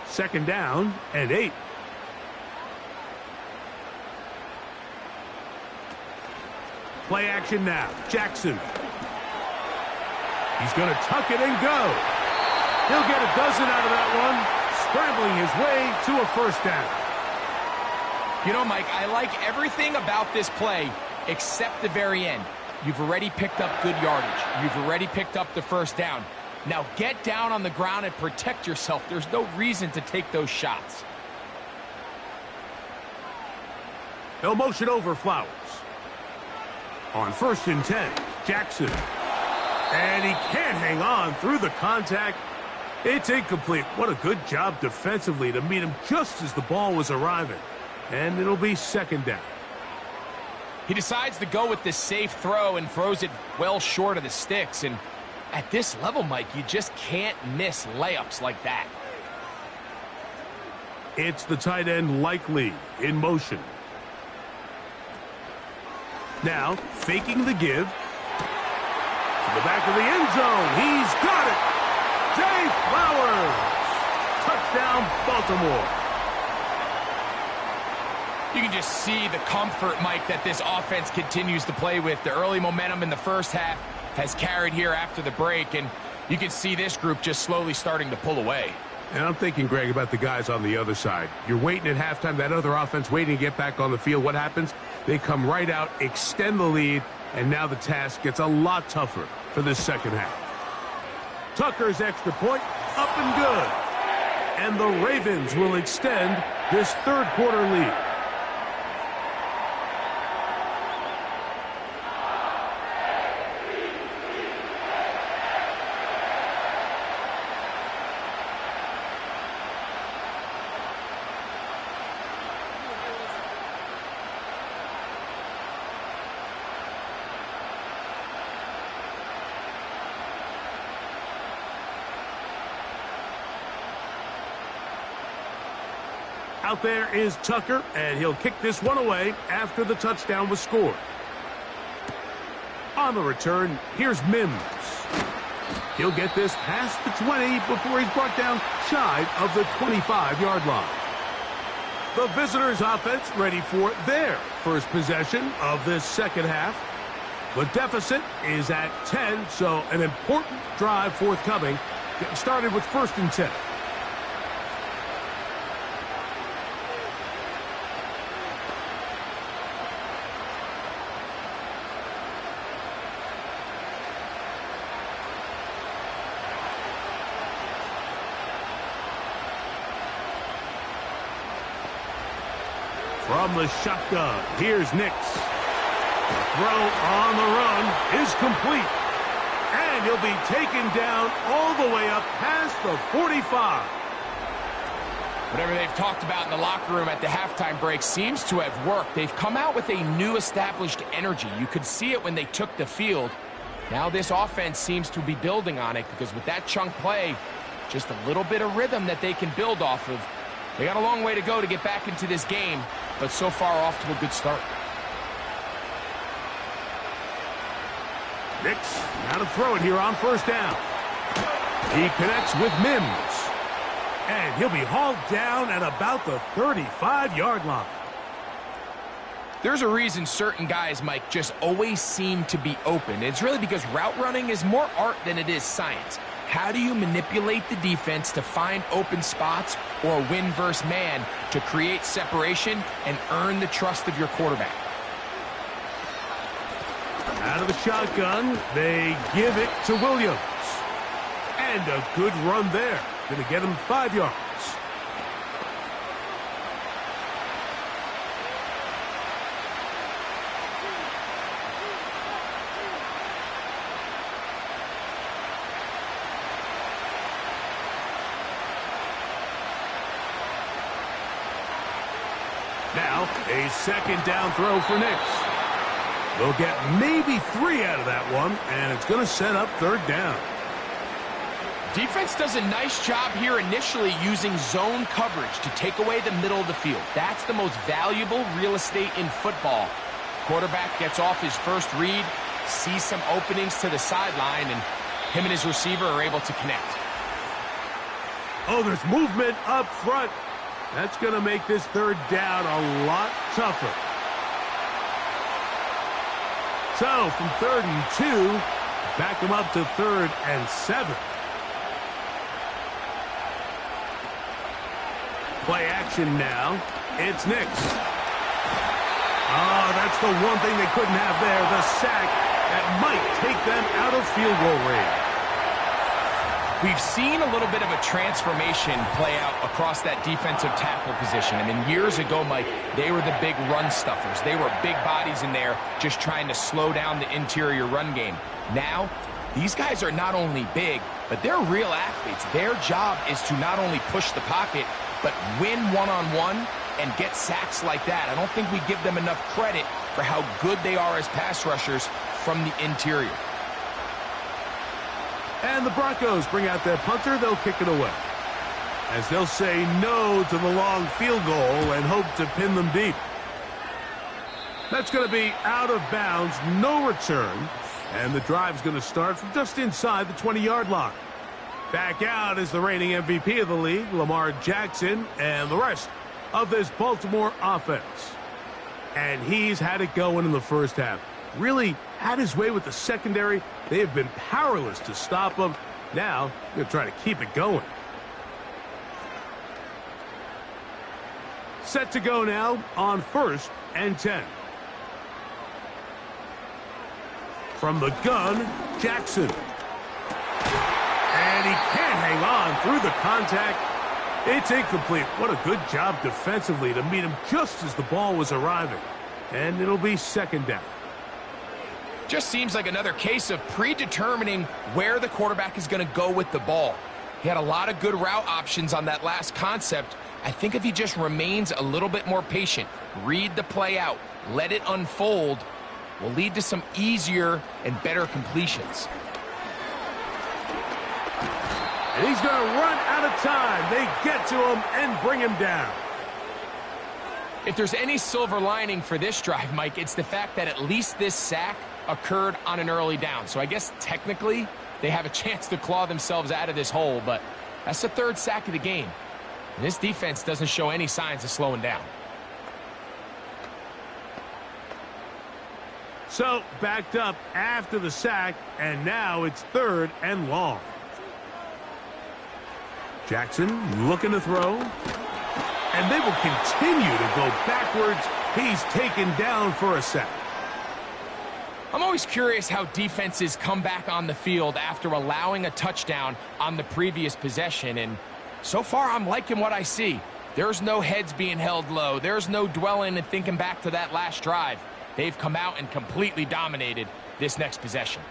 Second down and 8. Play action now. Jackson. He's going to tuck it and go. He'll get a dozen out of that one, scrambling his way to a 1st down. You know, Mike, I like everything about this play except the very end. You've already picked up good yardage. You've already picked up the 1st down. Now get down on the ground and protect yourself. There's no reason to take those shots. He'll motion over Flowers. On 1st and 10, Jackson. And he can't hang on through the contact. It's incomplete. What a good job defensively to meet him just as the ball was arriving. And it'll be 2nd down. He decides to go with this safe throw and throws it well short of the sticks. And at this level, Mike, you just can't miss layups like that. It's the tight end Likely in motion. Now, faking the give. To the back of the end zone. He's got it. Zay Flowers. Touchdown, Baltimore. You can just see the comfort, Mike, that this offense continues to play with. The early momentum in the 1st half has carried here after the break, and you can see this group just slowly starting to pull away. And I'm thinking, Greg, about the guys on the other side. You're waiting at halftime, that other offense waiting to get back on the field. What happens? They come right out, extend the lead, and now the task gets a lot tougher for this 2nd half. Tucker's extra point, up and good. And the Ravens will extend this 3rd quarter lead. Out there is Tucker, and he'll kick this one away after the touchdown was scored. On the return, here's Mims. He'll get this past the 20 before he's brought down shy of the 25-yard line. The visitors' offense ready for their first possession of this 2nd half. The deficit is at 10, so an important drive forthcoming. Getting started with 1st and 10. From the shotgun, here's Nix. The throw on the run is complete. And he'll be taken down all the way up past the 45. Whatever they've talked about in the locker room at the halftime break seems to have worked. They've come out with a new established energy. You could see it when they took the field. Now this offense seems to be building on it because with that chunk play, just a little bit of rhythm that they can build off of. They got a long way to go to get back into this game, but so far off to a good start. Nix, now to throw it here on 1st down. He connects with Mims. And he'll be hauled down at about the 35-yard line. There's a reason certain guys, Mike, just always seem to be open. It's really because route running is more art than it is science. How do you manipulate the defense to find open spots or win versus man to create separation and earn the trust of your quarterback? Out of the shotgun, they give it to Williams. And a good run there. Going to get him 5 yards. now a second down throw for Nix. They'll get maybe 3 out of that one, and it's going to set up third down. Defense does a nice job here initially using zone coverage to take away the middle of the field. That's the most valuable real estate in football. Quarterback gets off his first read, sees some openings to the sideline, and him and his receiver are able to connect. Oh, there's movement up front. That's going to make this third down a lot tougher. So, from 3rd and 2, back them up to 3rd and 7. Play action now. It's Nix. Oh, that's the one thing they couldn't have there, the sack that might take them out of field goal range. We've seen a little bit of a transformation play out across that defensive tackle position. I mean, years ago, Mike, they were the big run stuffers. They were big bodies in there just trying to slow down the interior run game. Now, these guys are not only big, but they're real athletes. Their job is to not only push the pocket, but win one-on-one and get sacks like that. I don't think we give them enough credit for how good they are as pass rushers from the interior. And the Broncos bring out their punter. They'll kick it away, as they'll say no to the long field goal and hope to pin them deep. That's going to be out of bounds, no return, and the drive's going to start from just inside the 20-yard line. Back out is the reigning MVP of the league, Lamar Jackson, and the rest of this Baltimore offense. And he's had it going in the first half. Really had his way with the secondary. They have been powerless to stop him. Now, they're trying to keep it going. Set to go now on 1st and 10. From the gun, Jackson. And he can't hang on through the contact. It's incomplete. What a good job defensively to meet him just as the ball was arriving. And it'll be 2nd down. Just seems like another case of predetermining where the quarterback is going to go with the ball. He had a lot of good route options on that last concept. I think if he just remains a little bit more patient, read the play out, let it unfold, will lead to some easier and better completions. And he's going to run out of time. They get to him and bring him down. If there's any silver lining for this drive, Mike, it's the fact that at least this sack occurred on an early down. So I guess technically they have a chance to claw themselves out of this hole, but that's the 3rd sack of the game. And this defense doesn't show any signs of slowing down. So backed up after the sack, and now it's 3rd and long. Jackson looking to throw. And they will continue to go backwards. He's taken down for a sack. I'm always curious how defenses come back on the field after allowing a touchdown on the previous possession. And so far, I'm liking what I see. There's no heads being held low. There's no dwelling and thinking back to that last drive. They've come out and completely dominated this next possession.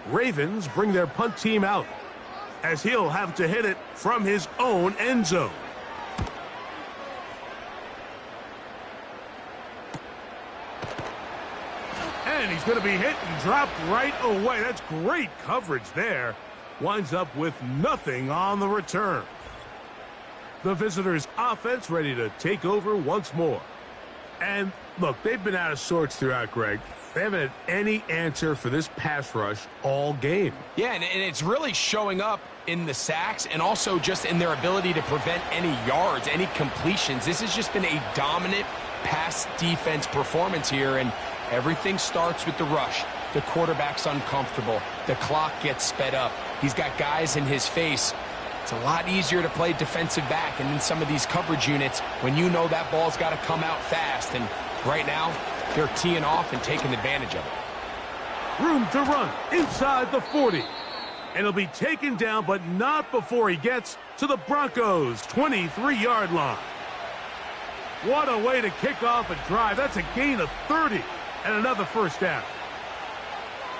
Ravens bring their punt team out, as he'll have to hit it from his own end zone. And he's going to be hit and dropped right away. That's great coverage there. Winds up with nothing on the return. The visitors' offense ready to take over once more. And look, they've been out of sorts throughout, Greg. They haven't had any answer for this pass rush all game. Yeah, and it's really showing up in the sacks and also just in their ability to prevent any yards, any completions. This has just been a dominant pass defense performance here, and everything starts with the rush. The quarterback's uncomfortable. The clock gets sped up. He's got guys in his face. It's a lot easier to play defensive back and in some of these coverage units when you know that ball's got to come out fast. And right now, they're teeing off and taking advantage of it. Room to run inside the 40. And he'll be taken down, but not before he gets to the Broncos' 23-yard line. What a way to kick off a drive. That's a gain of 30 and another first down.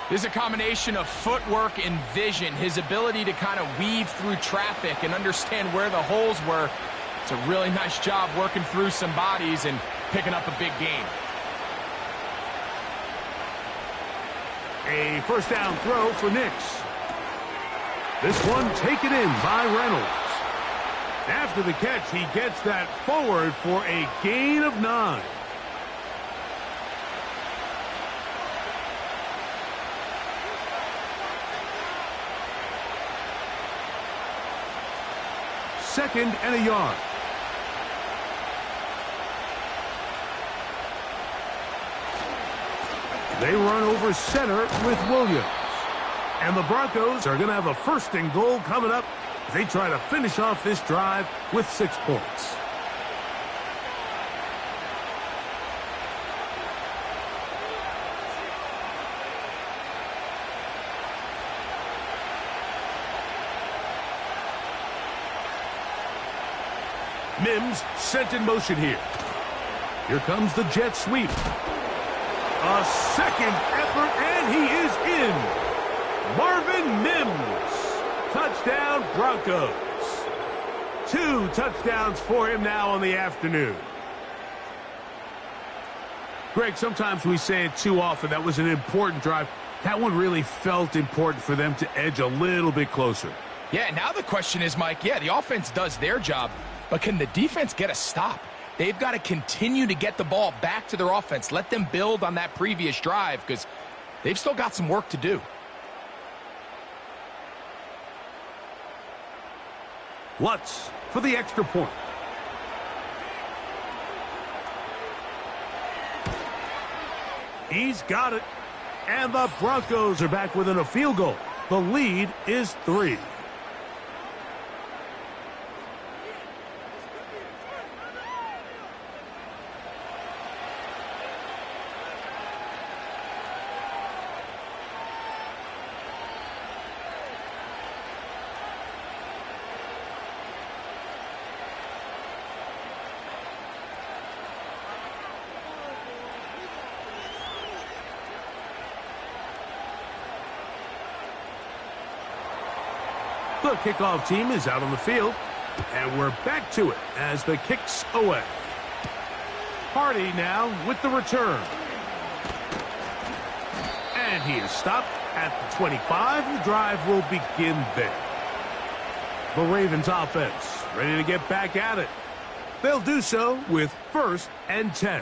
This is a combination of footwork and vision, his ability to kind of weave through traffic and understand where the holes were. It's a really nice job working through some bodies and picking up a big gain. A first down throw for Nix. This one taken in by Reynolds. After the catch, he gets that forward for a gain of 9. Second and a yard. They run over center with Williams. And the Broncos are going to have a first and goal coming up as they try to finish off this drive with 6 points. Mims sent in motion here. Here comes the jet sweep. A second effort, and he is in. Marvin Mims. Touchdown, Broncos. 2 touchdowns for him now on the afternoon. Greg, sometimes we say it too often. That was an important drive. That one really felt important for them to edge a little bit closer. Yeah, now the question is, Mike, the offense does their job, but can the defense get a stop? They've got to continue to get the ball back to their offense. Let them build on that previous drive because they've still got some work to do. Lutz for the extra point. He's got it. And the Broncos are back within a field goal. The lead is 3. The kickoff team is out on the field, and we're back to it as the kick's away. Hardy now with the return. And he is stopped at the 25. The drive will begin there. The Ravens offense ready to get back at it. They'll do so with 1st and 10.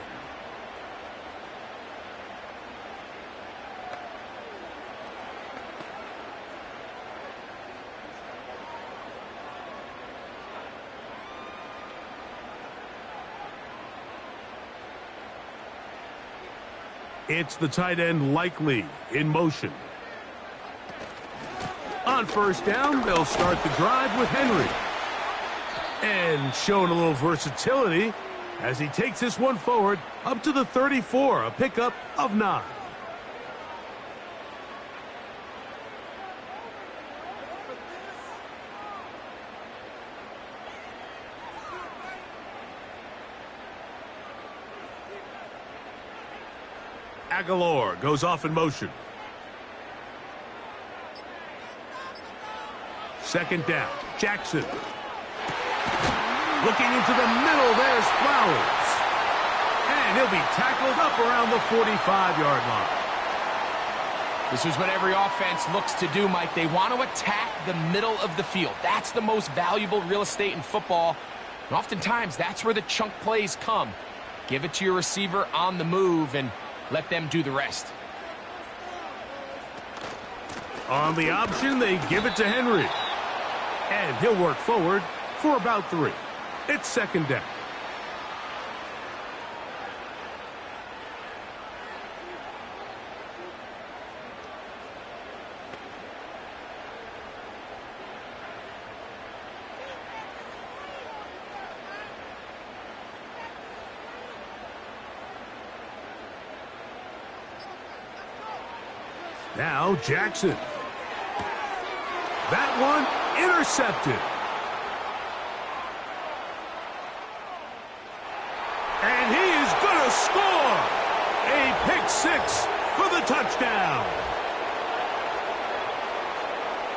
It's the tight end Likely in motion. On first down, they'll start the drive with Henry. And showing a little versatility as he takes this one forward up to the 34, a pickup of 9. Aguilar goes off in motion. Second down, Jackson. Looking into the middle, there's Flowers. And he'll be tackled up around the 45-yard line. This is what every offense looks to do, Mike. They want to attack the middle of the field. That's the most valuable real estate in football. And oftentimes, that's where the chunk plays come. Give it to your receiver on the move and let them do the rest. On the option, they give it to Henry. And he'll work forward for about 3. It's second down. Now Jackson. That one intercepted. And he is going to score. A pick 6 for the touchdown.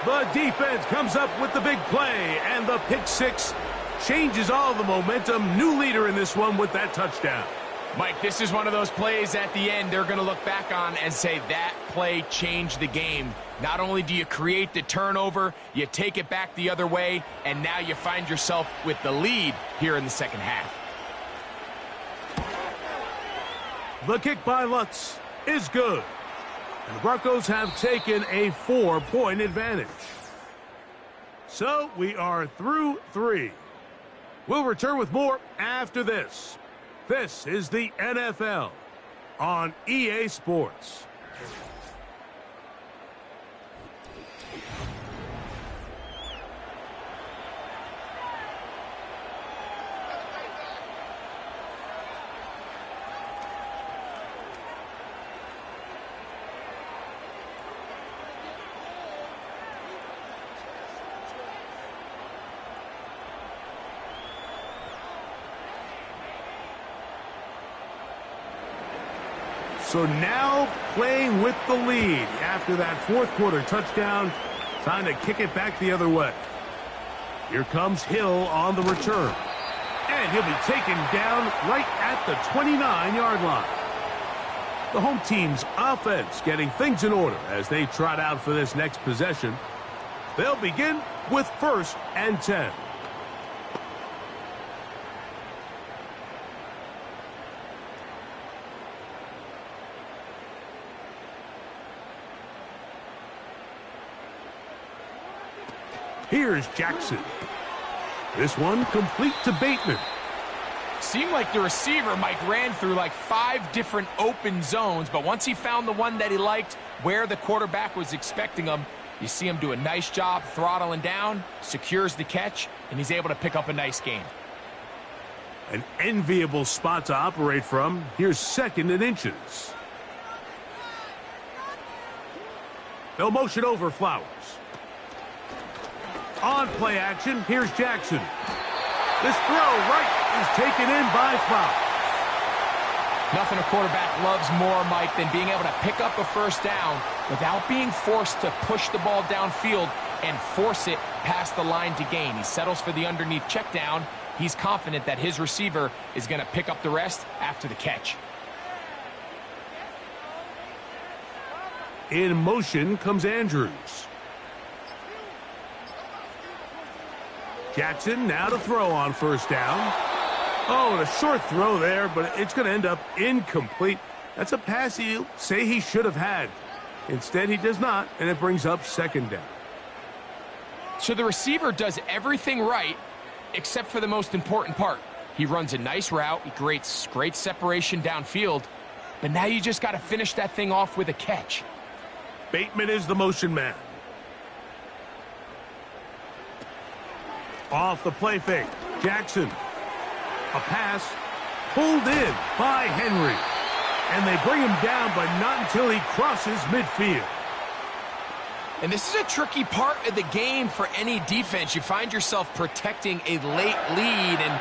The defense comes up with the big play, and the pick six changes all the momentum. New leader in this one with that touchdown. Mike, this is one of those plays at the end they're going to look back on and say that play changed the game. Not only do you create the turnover, you take it back the other way, and now you find yourself with the lead here in the second half. The kick by Lutz is good. And the Broncos have taken a 4-point advantage. So we are through 3. We'll return with more after this. This is the NFL on EA Sports. So now playing with the lead after that fourth quarter touchdown, trying to kick it back the other way. Here comes Hill on the return. And he'll be taken down right at the 29-yard line. The home team's offense getting things in order as they trot out for this next possession. They'll begin with 1st and 10. Here's Jackson. This one complete to Bateman. Seemed like the receiver, Mike, ran through like 5 different open zones, but once he found the one that he liked where the quarterback was expecting him, you see him do a nice job throttling down, secures the catch, and he's able to pick up a nice gain. An enviable spot to operate from. Here's 2nd and inches. They'll motion over Flowers. On play action, here's Jackson. This throw right is taken in by Flowers. Nothing a quarterback loves more, Mike, than being able to pick up a first down without being forced to push the ball downfield and force it past the line to gain. He settles for the underneath check down. He's confident that his receiver is going to pick up the rest after the catch. In motion comes Andrews. Jackson now to throw on first down. Oh, and a short throw there, but it's going to end up incomplete. That's a pass he'll say he should have had. Instead, he does not, and it brings up 2nd down. So the receiver does everything right except for the most important part. He runs a nice route. He creates great separation downfield. But now you just got to finish that thing off with a catch. Bateman is the motion man. Off the play fake. Jackson. A pass pulled in by Henry. And they bring him down, but not until he crosses midfield. And this is a tricky part of the game for any defense. You find yourself protecting a late lead, and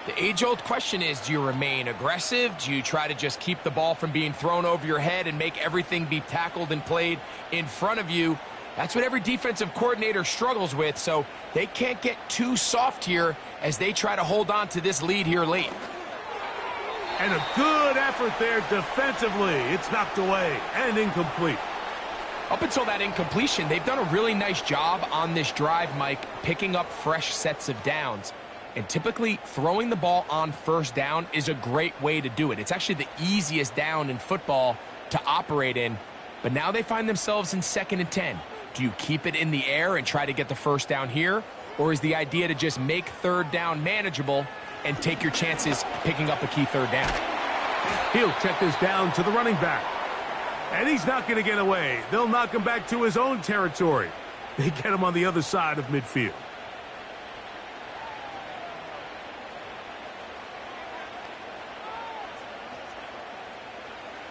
the age-old question is, do you remain aggressive? Do you try to just keep the ball from being thrown over your head and make everything be tackled and played in front of you? That's what every defensive coordinator struggles with, so they can't get too soft here as they try to hold on to this lead here late. And a good effort there defensively. It's knocked away and incomplete. Up until that incompletion, they've done a really nice job on this drive, Mike, picking up fresh sets of downs. And typically, throwing the ball on first down is a great way to do it. It's actually the easiest down in football to operate in. But now they find themselves in 2nd and 10. Do you keep it in the air and try to get the first down here? Or is the idea to just make 3rd down manageable and take your chances picking up a key 3rd down? He'll check this down to the running back. And he's not going to get away. They'll knock him back to his own territory. They get him on the other side of midfield.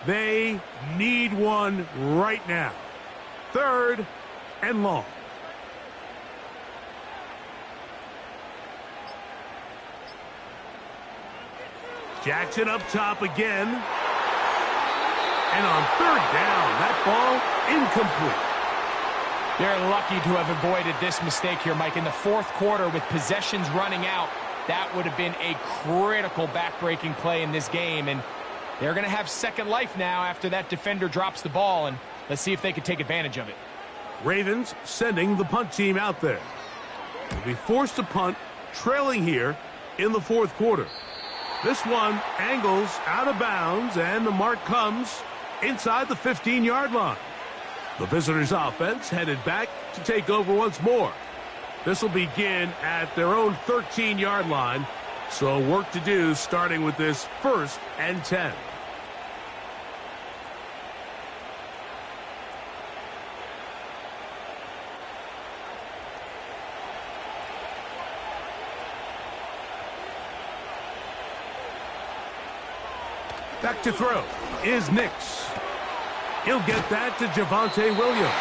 They need one right now. 3rd and long. Jackson up top again. And on 3rd down, that ball incomplete. They're lucky to have avoided this mistake here, Mike. In the fourth quarter, with possessions running out, that would have been a critical back-breaking play in this game. And they're going to have second life now after that defender drops the ball. And let's see if they can take advantage of it. Ravens sending the punt team out there. They'll be forced to punt, trailing here in the fourth quarter. This one angles out of bounds, and the mark comes inside the 15-yard line. The visitors' offense headed back to take over once more. This will begin at their own 13-yard line, so work to do starting with this 1st and 10. Back to throw is Nix. He'll get that to Javonte Williams.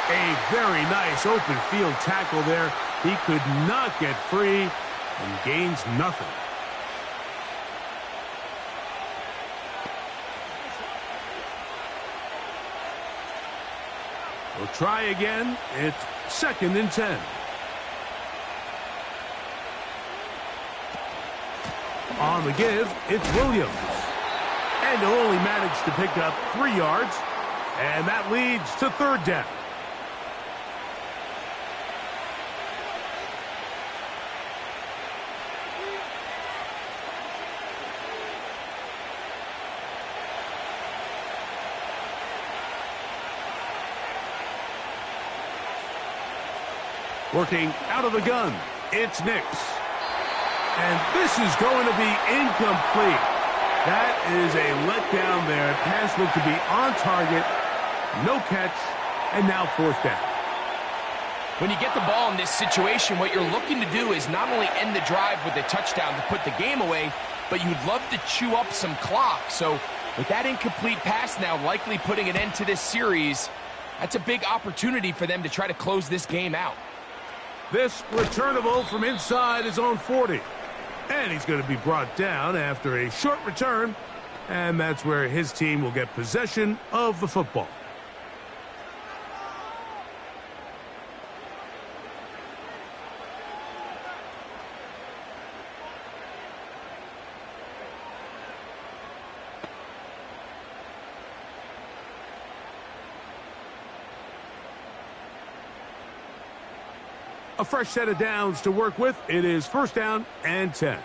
A very nice open field tackle there. He could not get free and gains nothing. We'll try again. It's 2nd and 10. On the give, it's Williams. And he'll only manage to pick up 3 yards. And that leads to 3rd down. Working out of the gun, it's Nix. And this is going to be incomplete. That is a letdown there. Pass looked to be on target. No catch. And now 4th down. When you get the ball in this situation, what you're looking to do is not only end the drive with a touchdown to put the game away, but you'd love to chew up some clock. So with that incomplete pass now likely putting an end to this series, that's a big opportunity for them to try to close this game out. This returnable from inside his own 40. And he's going to be brought down after a short return. And that's where his team will get possession of the football. A fresh set of downs to work with. It is 1st down and 10.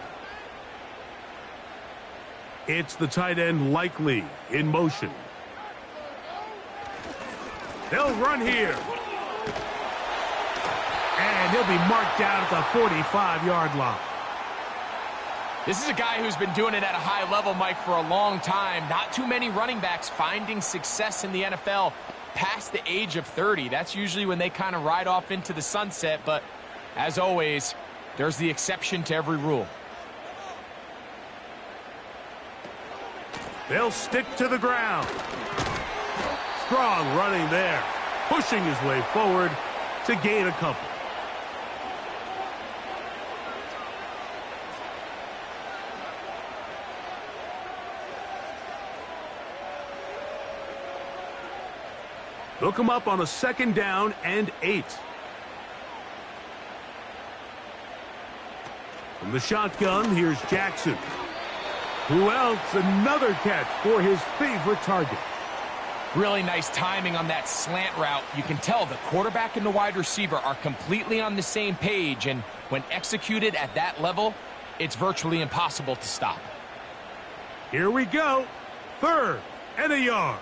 It's the tight end Likely in motion. They'll run here. And he'll be marked down at the 45-yard line. This is a guy who's been doing it at a high level, Mike, for a long time. Not too many running backs finding success in the NFL past the age of 30. That's usually when they kind of ride off into the sunset, but as always, there's the exception to every rule. They'll stick to the ground. Strong running there, pushing his way forward to gain a couple. They'll come up on a 2nd down and 8. From the shotgun, here's Jackson. Who else? Another catch for his favorite target. Really nice timing on that slant route. You can tell the quarterback and the wide receiver are completely on the same page, and when executed at that level, it's virtually impossible to stop. Here we go. 3rd and a yard.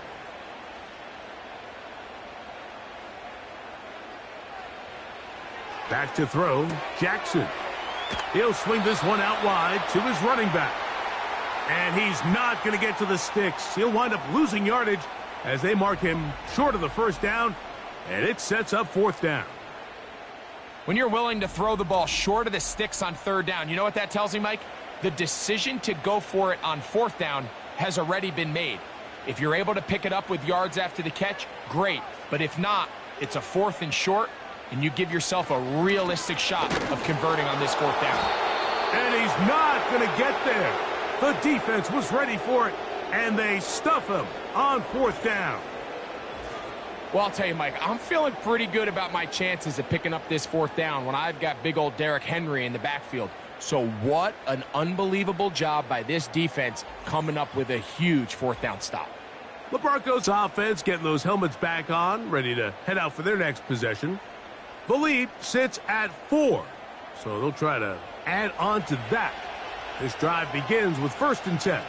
Back to throw, Jackson. He'll swing this one out wide to his running back. And he's not going to get to the sticks. He'll wind up losing yardage as they mark him short of the 1st down, and it sets up 4th down. When you're willing to throw the ball short of the sticks on 3rd down, you know what that tells me, Mike? The decision to go for it on 4th down has already been made. If you're able to pick it up with yards after the catch, great. But if not, it's a 4th and short, and you give yourself a realistic shot of converting on this 4th down. And he's not going to get there. The defense was ready for it, and they stuff him on 4th down. Well, I'll tell you, Mike, I'm feeling pretty good about my chances of picking up this fourth down when I've got big old Derrick Henry in the backfield. So what an unbelievable job by this defense coming up with a huge fourth down stop. The Broncos offense getting those helmets back on, ready to head out for their next possession. The lead sits at 4, so they'll try to add on to that. This drive begins with 1st and 10.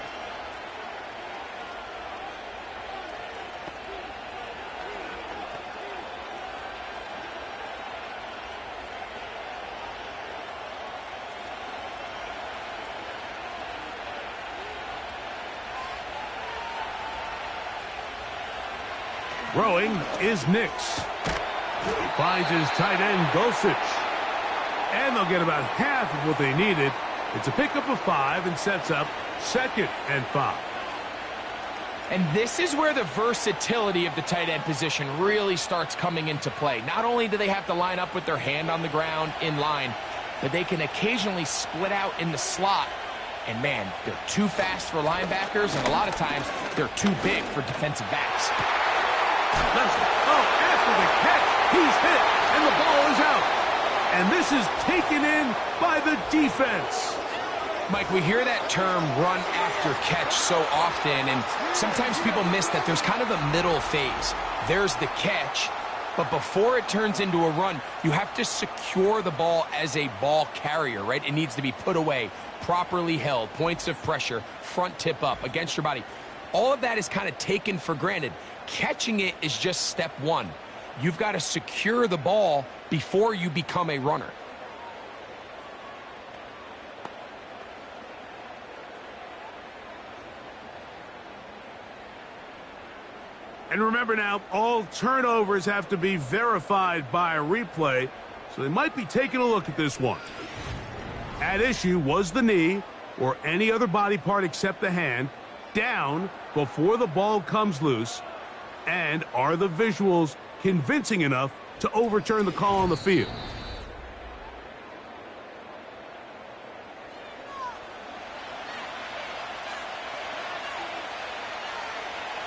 Throwing is Nix. He finds his tight end, Dulcich. And they'll get about half of what they needed. It's a pickup of 5 and sets up 2nd and 5. And this is where the versatility of the tight end position really starts coming into play. Not only do they have to line up with their hand on the ground in line, but they can occasionally split out in the slot. And, man, they're too fast for linebackers, and a lot of times they're too big for defensive backs. After the catch, he's hit, and the ball is out. And this is taken in by the defense. Mike, we hear that term run after catch so often, and sometimes people miss that there's kind of a middle phase. There's the catch, but before it turns into a run, you have to secure the ball as a ball carrier, right? It needs to be put away, properly held, points of pressure, front tip up against your body. All of that is kind of taken for granted. Catching it is just step 1. You've got to secure the ball before you become a runner. And remember now, all turnovers have to be verified by a replay, so they might be taking a look at this one. At issue was the knee, or any other body part except the hand, down before the ball comes loose. And are the visuals convincing enough to overturn the call on the field?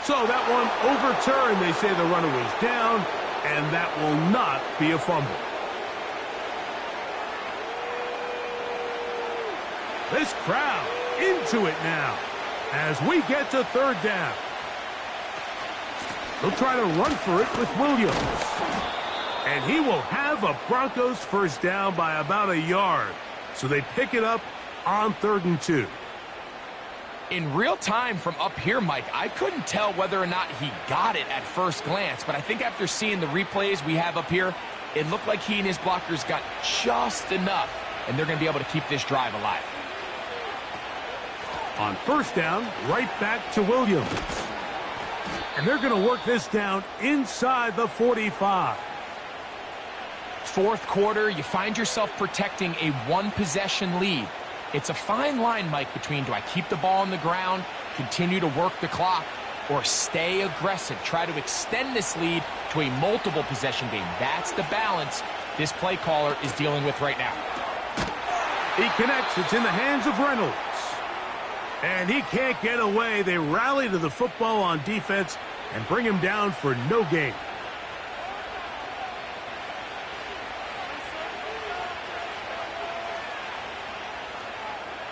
So that one overturned. They say the runner was down, and that will not be a fumble. This crowd into it now as we get to 3rd down. They'll try to run for it with Williams. And he will have a Broncos 1st down by about a yard. So they pick it up on 3rd and 2. In real time from up here, Mike, I couldn't tell whether or not he got it at first glance, but I think after seeing the replays we have up here, it looked like he and his blockers got just enough, and they're going to be able to keep this drive alive. On 1st down, right back to Williams. And they're going to work this down inside the 45. 4th quarter, you find yourself protecting a 1-possession lead. It's a fine line, Mike, between do I keep the ball on the ground, continue to work the clock, or stay aggressive, try to extend this lead to a multiple possession game. That's the balance this play caller is dealing with right now. He connects. It's in the hands of Reynolds. And he can't get away. They rally to the football on defense and bring him down for no gain.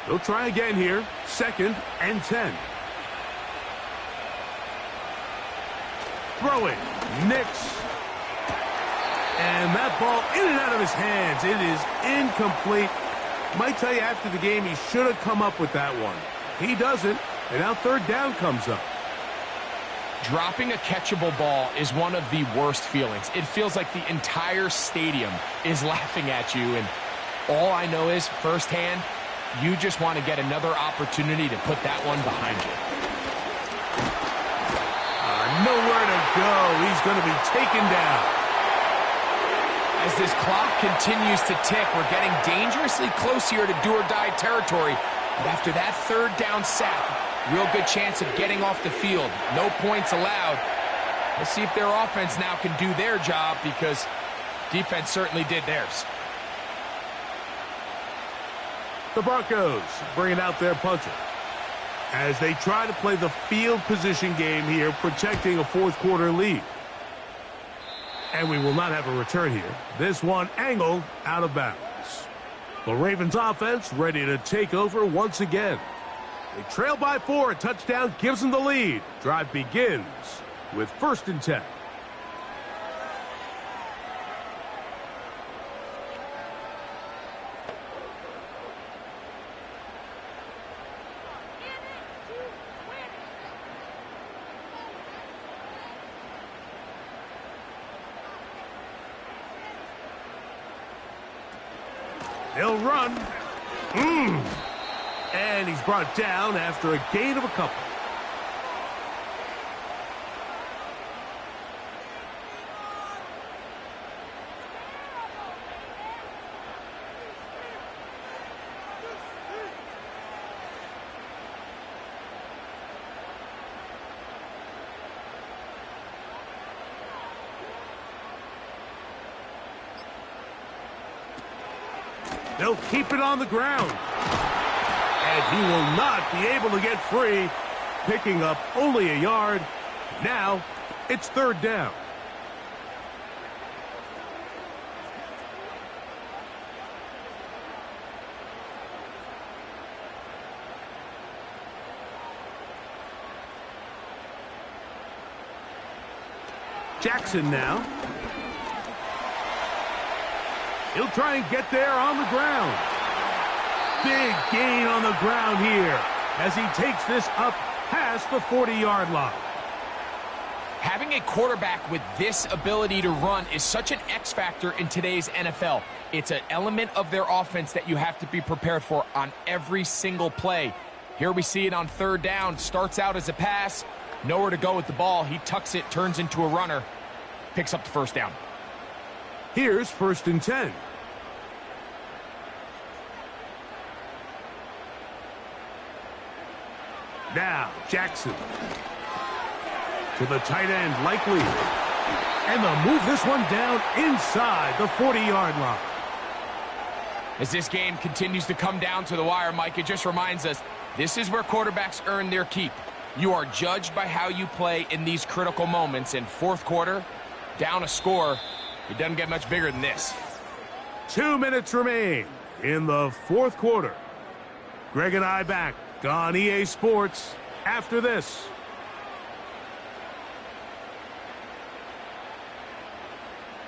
They'll try again here. 2nd and 10. Throwing. Nix. And that ball in and out of his hands. It is incomplete. Might tell you after the game he should have come up with that one. He doesn't, and now 3rd down comes up. Dropping a catchable ball is one of the worst feelings. It feels like the entire stadium is laughing at you, and all I know is, firsthand, you just want to get another opportunity to put that one behind you. Nowhere to go. He's going to be taken down. As this clock continues to tick, we're getting dangerously close here to do-or-die territory. But after that 3rd down sack, real good chance of getting off the field. No points allowed. Let's see if their offense now can do their job, because defense certainly did theirs. The Broncos bringing out their punter as they try to play the field position game here, protecting a 4th quarter lead. And we will not have a return here. This one angled out of bounds. The Ravens offense ready to take over once again. They trail by 4. A touchdown gives them the lead. Drive begins with 1st and 10. They'll run. And he's brought down after a gain of a couple. They'll keep it on the ground. And he will not be able to get free, picking up only a yard. Now, it's 3rd down. Jackson now. He'll try and get there on the ground. Big gain on the ground here as he takes this up past the 40-yard line. Having a quarterback with this ability to run is such an X factor in today's NFL. It's an element of their offense that you have to be prepared for on every single play. Here we see it on 3rd down. Starts out as a pass. Nowhere to go with the ball. He tucks it, turns into a runner. Picks up the 1st down. Here's 1st and 10. Now, Jackson. To the tight end, likely. And they'll move this one down inside the 40-yard line. As this game continues to come down to the wire, Mike, it just reminds us, this is where quarterbacks earn their keep. You are judged by how you play in these critical moments. In 4th quarter, down a score, it doesn't get much bigger than this. 2 minutes remain in the 4th quarter. Greg and I back on EA Sports after this.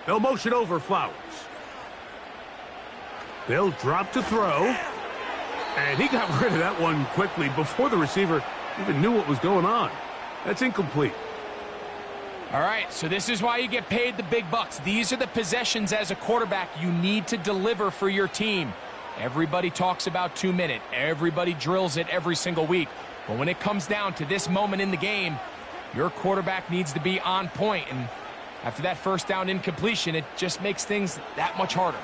They'll motion over Flowers. They'll drop to throw. And he got rid of that one quickly before the receiver even knew what was going on. That's incomplete. All right, so this is why you get paid the big bucks. These are the possessions as a quarterback you need to deliver for your team. Everybody talks about 2-minute. Everybody drills it every single week. But when it comes down to this moment in the game, your quarterback needs to be on point. And after that 1st down incompletion, it just makes things that much harder.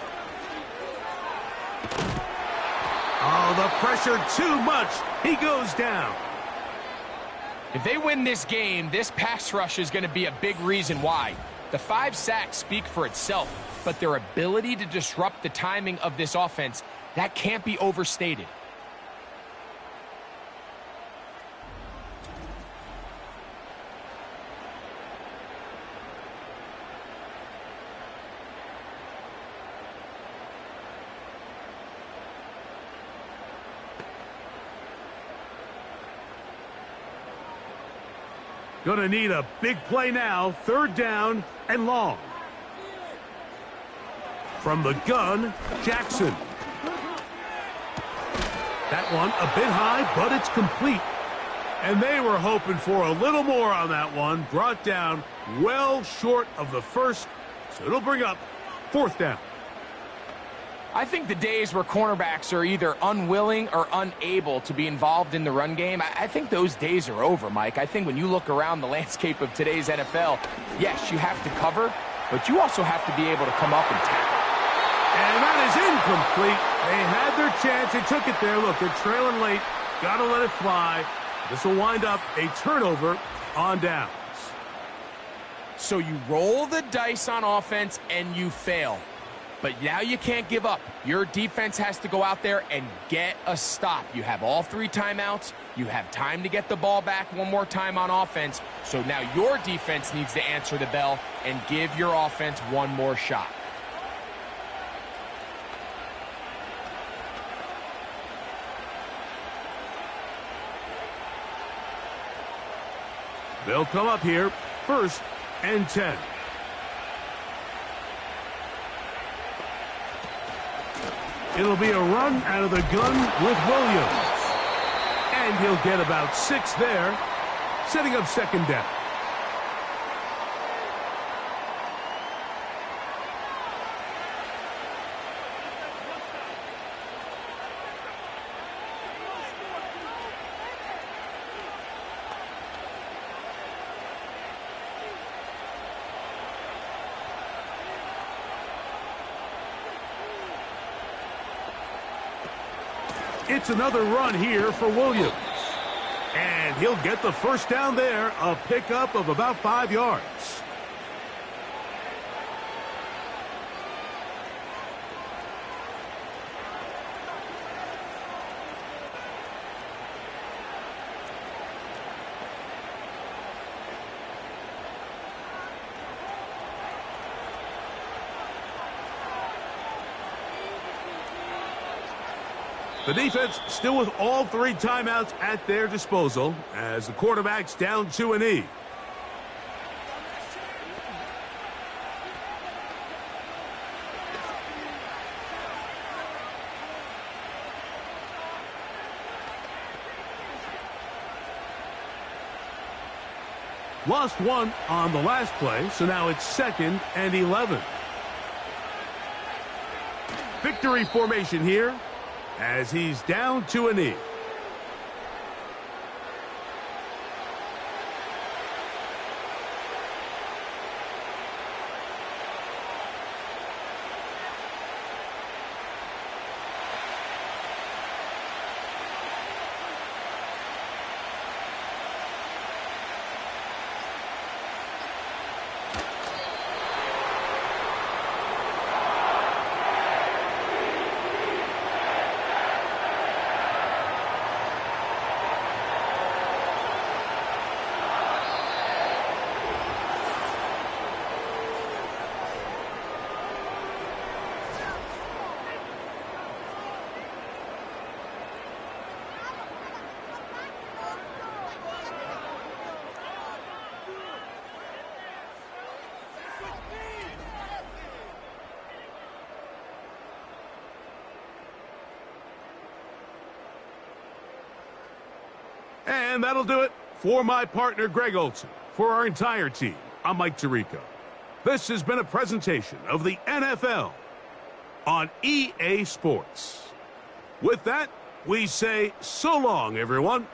Oh, the pressure too much. He goes down. If they win this game, this pass rush is going to be a big reason why. The 5 sacks speak for itself, but their ability to disrupt the timing of this offense, that can't be overstated. Gonna need a big play now. 3rd down and long. From the gun, Jackson. That one a bit high, but it's complete. And they were hoping for a little more on that one. Brought down well short of the 1st. So it'll bring up 4th down. I think the days where cornerbacks are either unwilling or unable to be involved in the run game, I think those days are over, Mike. I think when you look around the landscape of today's NFL, yes, you have to cover, but you also have to be able to come up and tackle. And that is incomplete. They had their chance. They took it there. Look, they're trailing late. Got to let it fly. This will wind up a turnover on downs. So you roll the dice on offense and you fail. But now you can't give up. Your defense has to go out there and get a stop. You have all 3 timeouts. You have time to get the ball back one more time on offense. So now your defense needs to answer the bell and give your offense one more shot. They'll come up here, 1st and 10. It'll be a run out of the gun with Williams. And he'll get about 6 there, setting up 2nd down. It's another run here for Williams. And he'll get the 1st down there, a pickup of about 5 yards. The defense still with all 3 timeouts at their disposal as the quarterback's down to a knee. Lost 1 on the last play, so now it's 2nd and 11. Victory formation here, as he's down to a knee. And that'll do it for my partner, Greg Olson. For our entire team, I'm Mike Tirico. This has been a presentation of the NFL on EA Sports. With that, we say so long, everyone.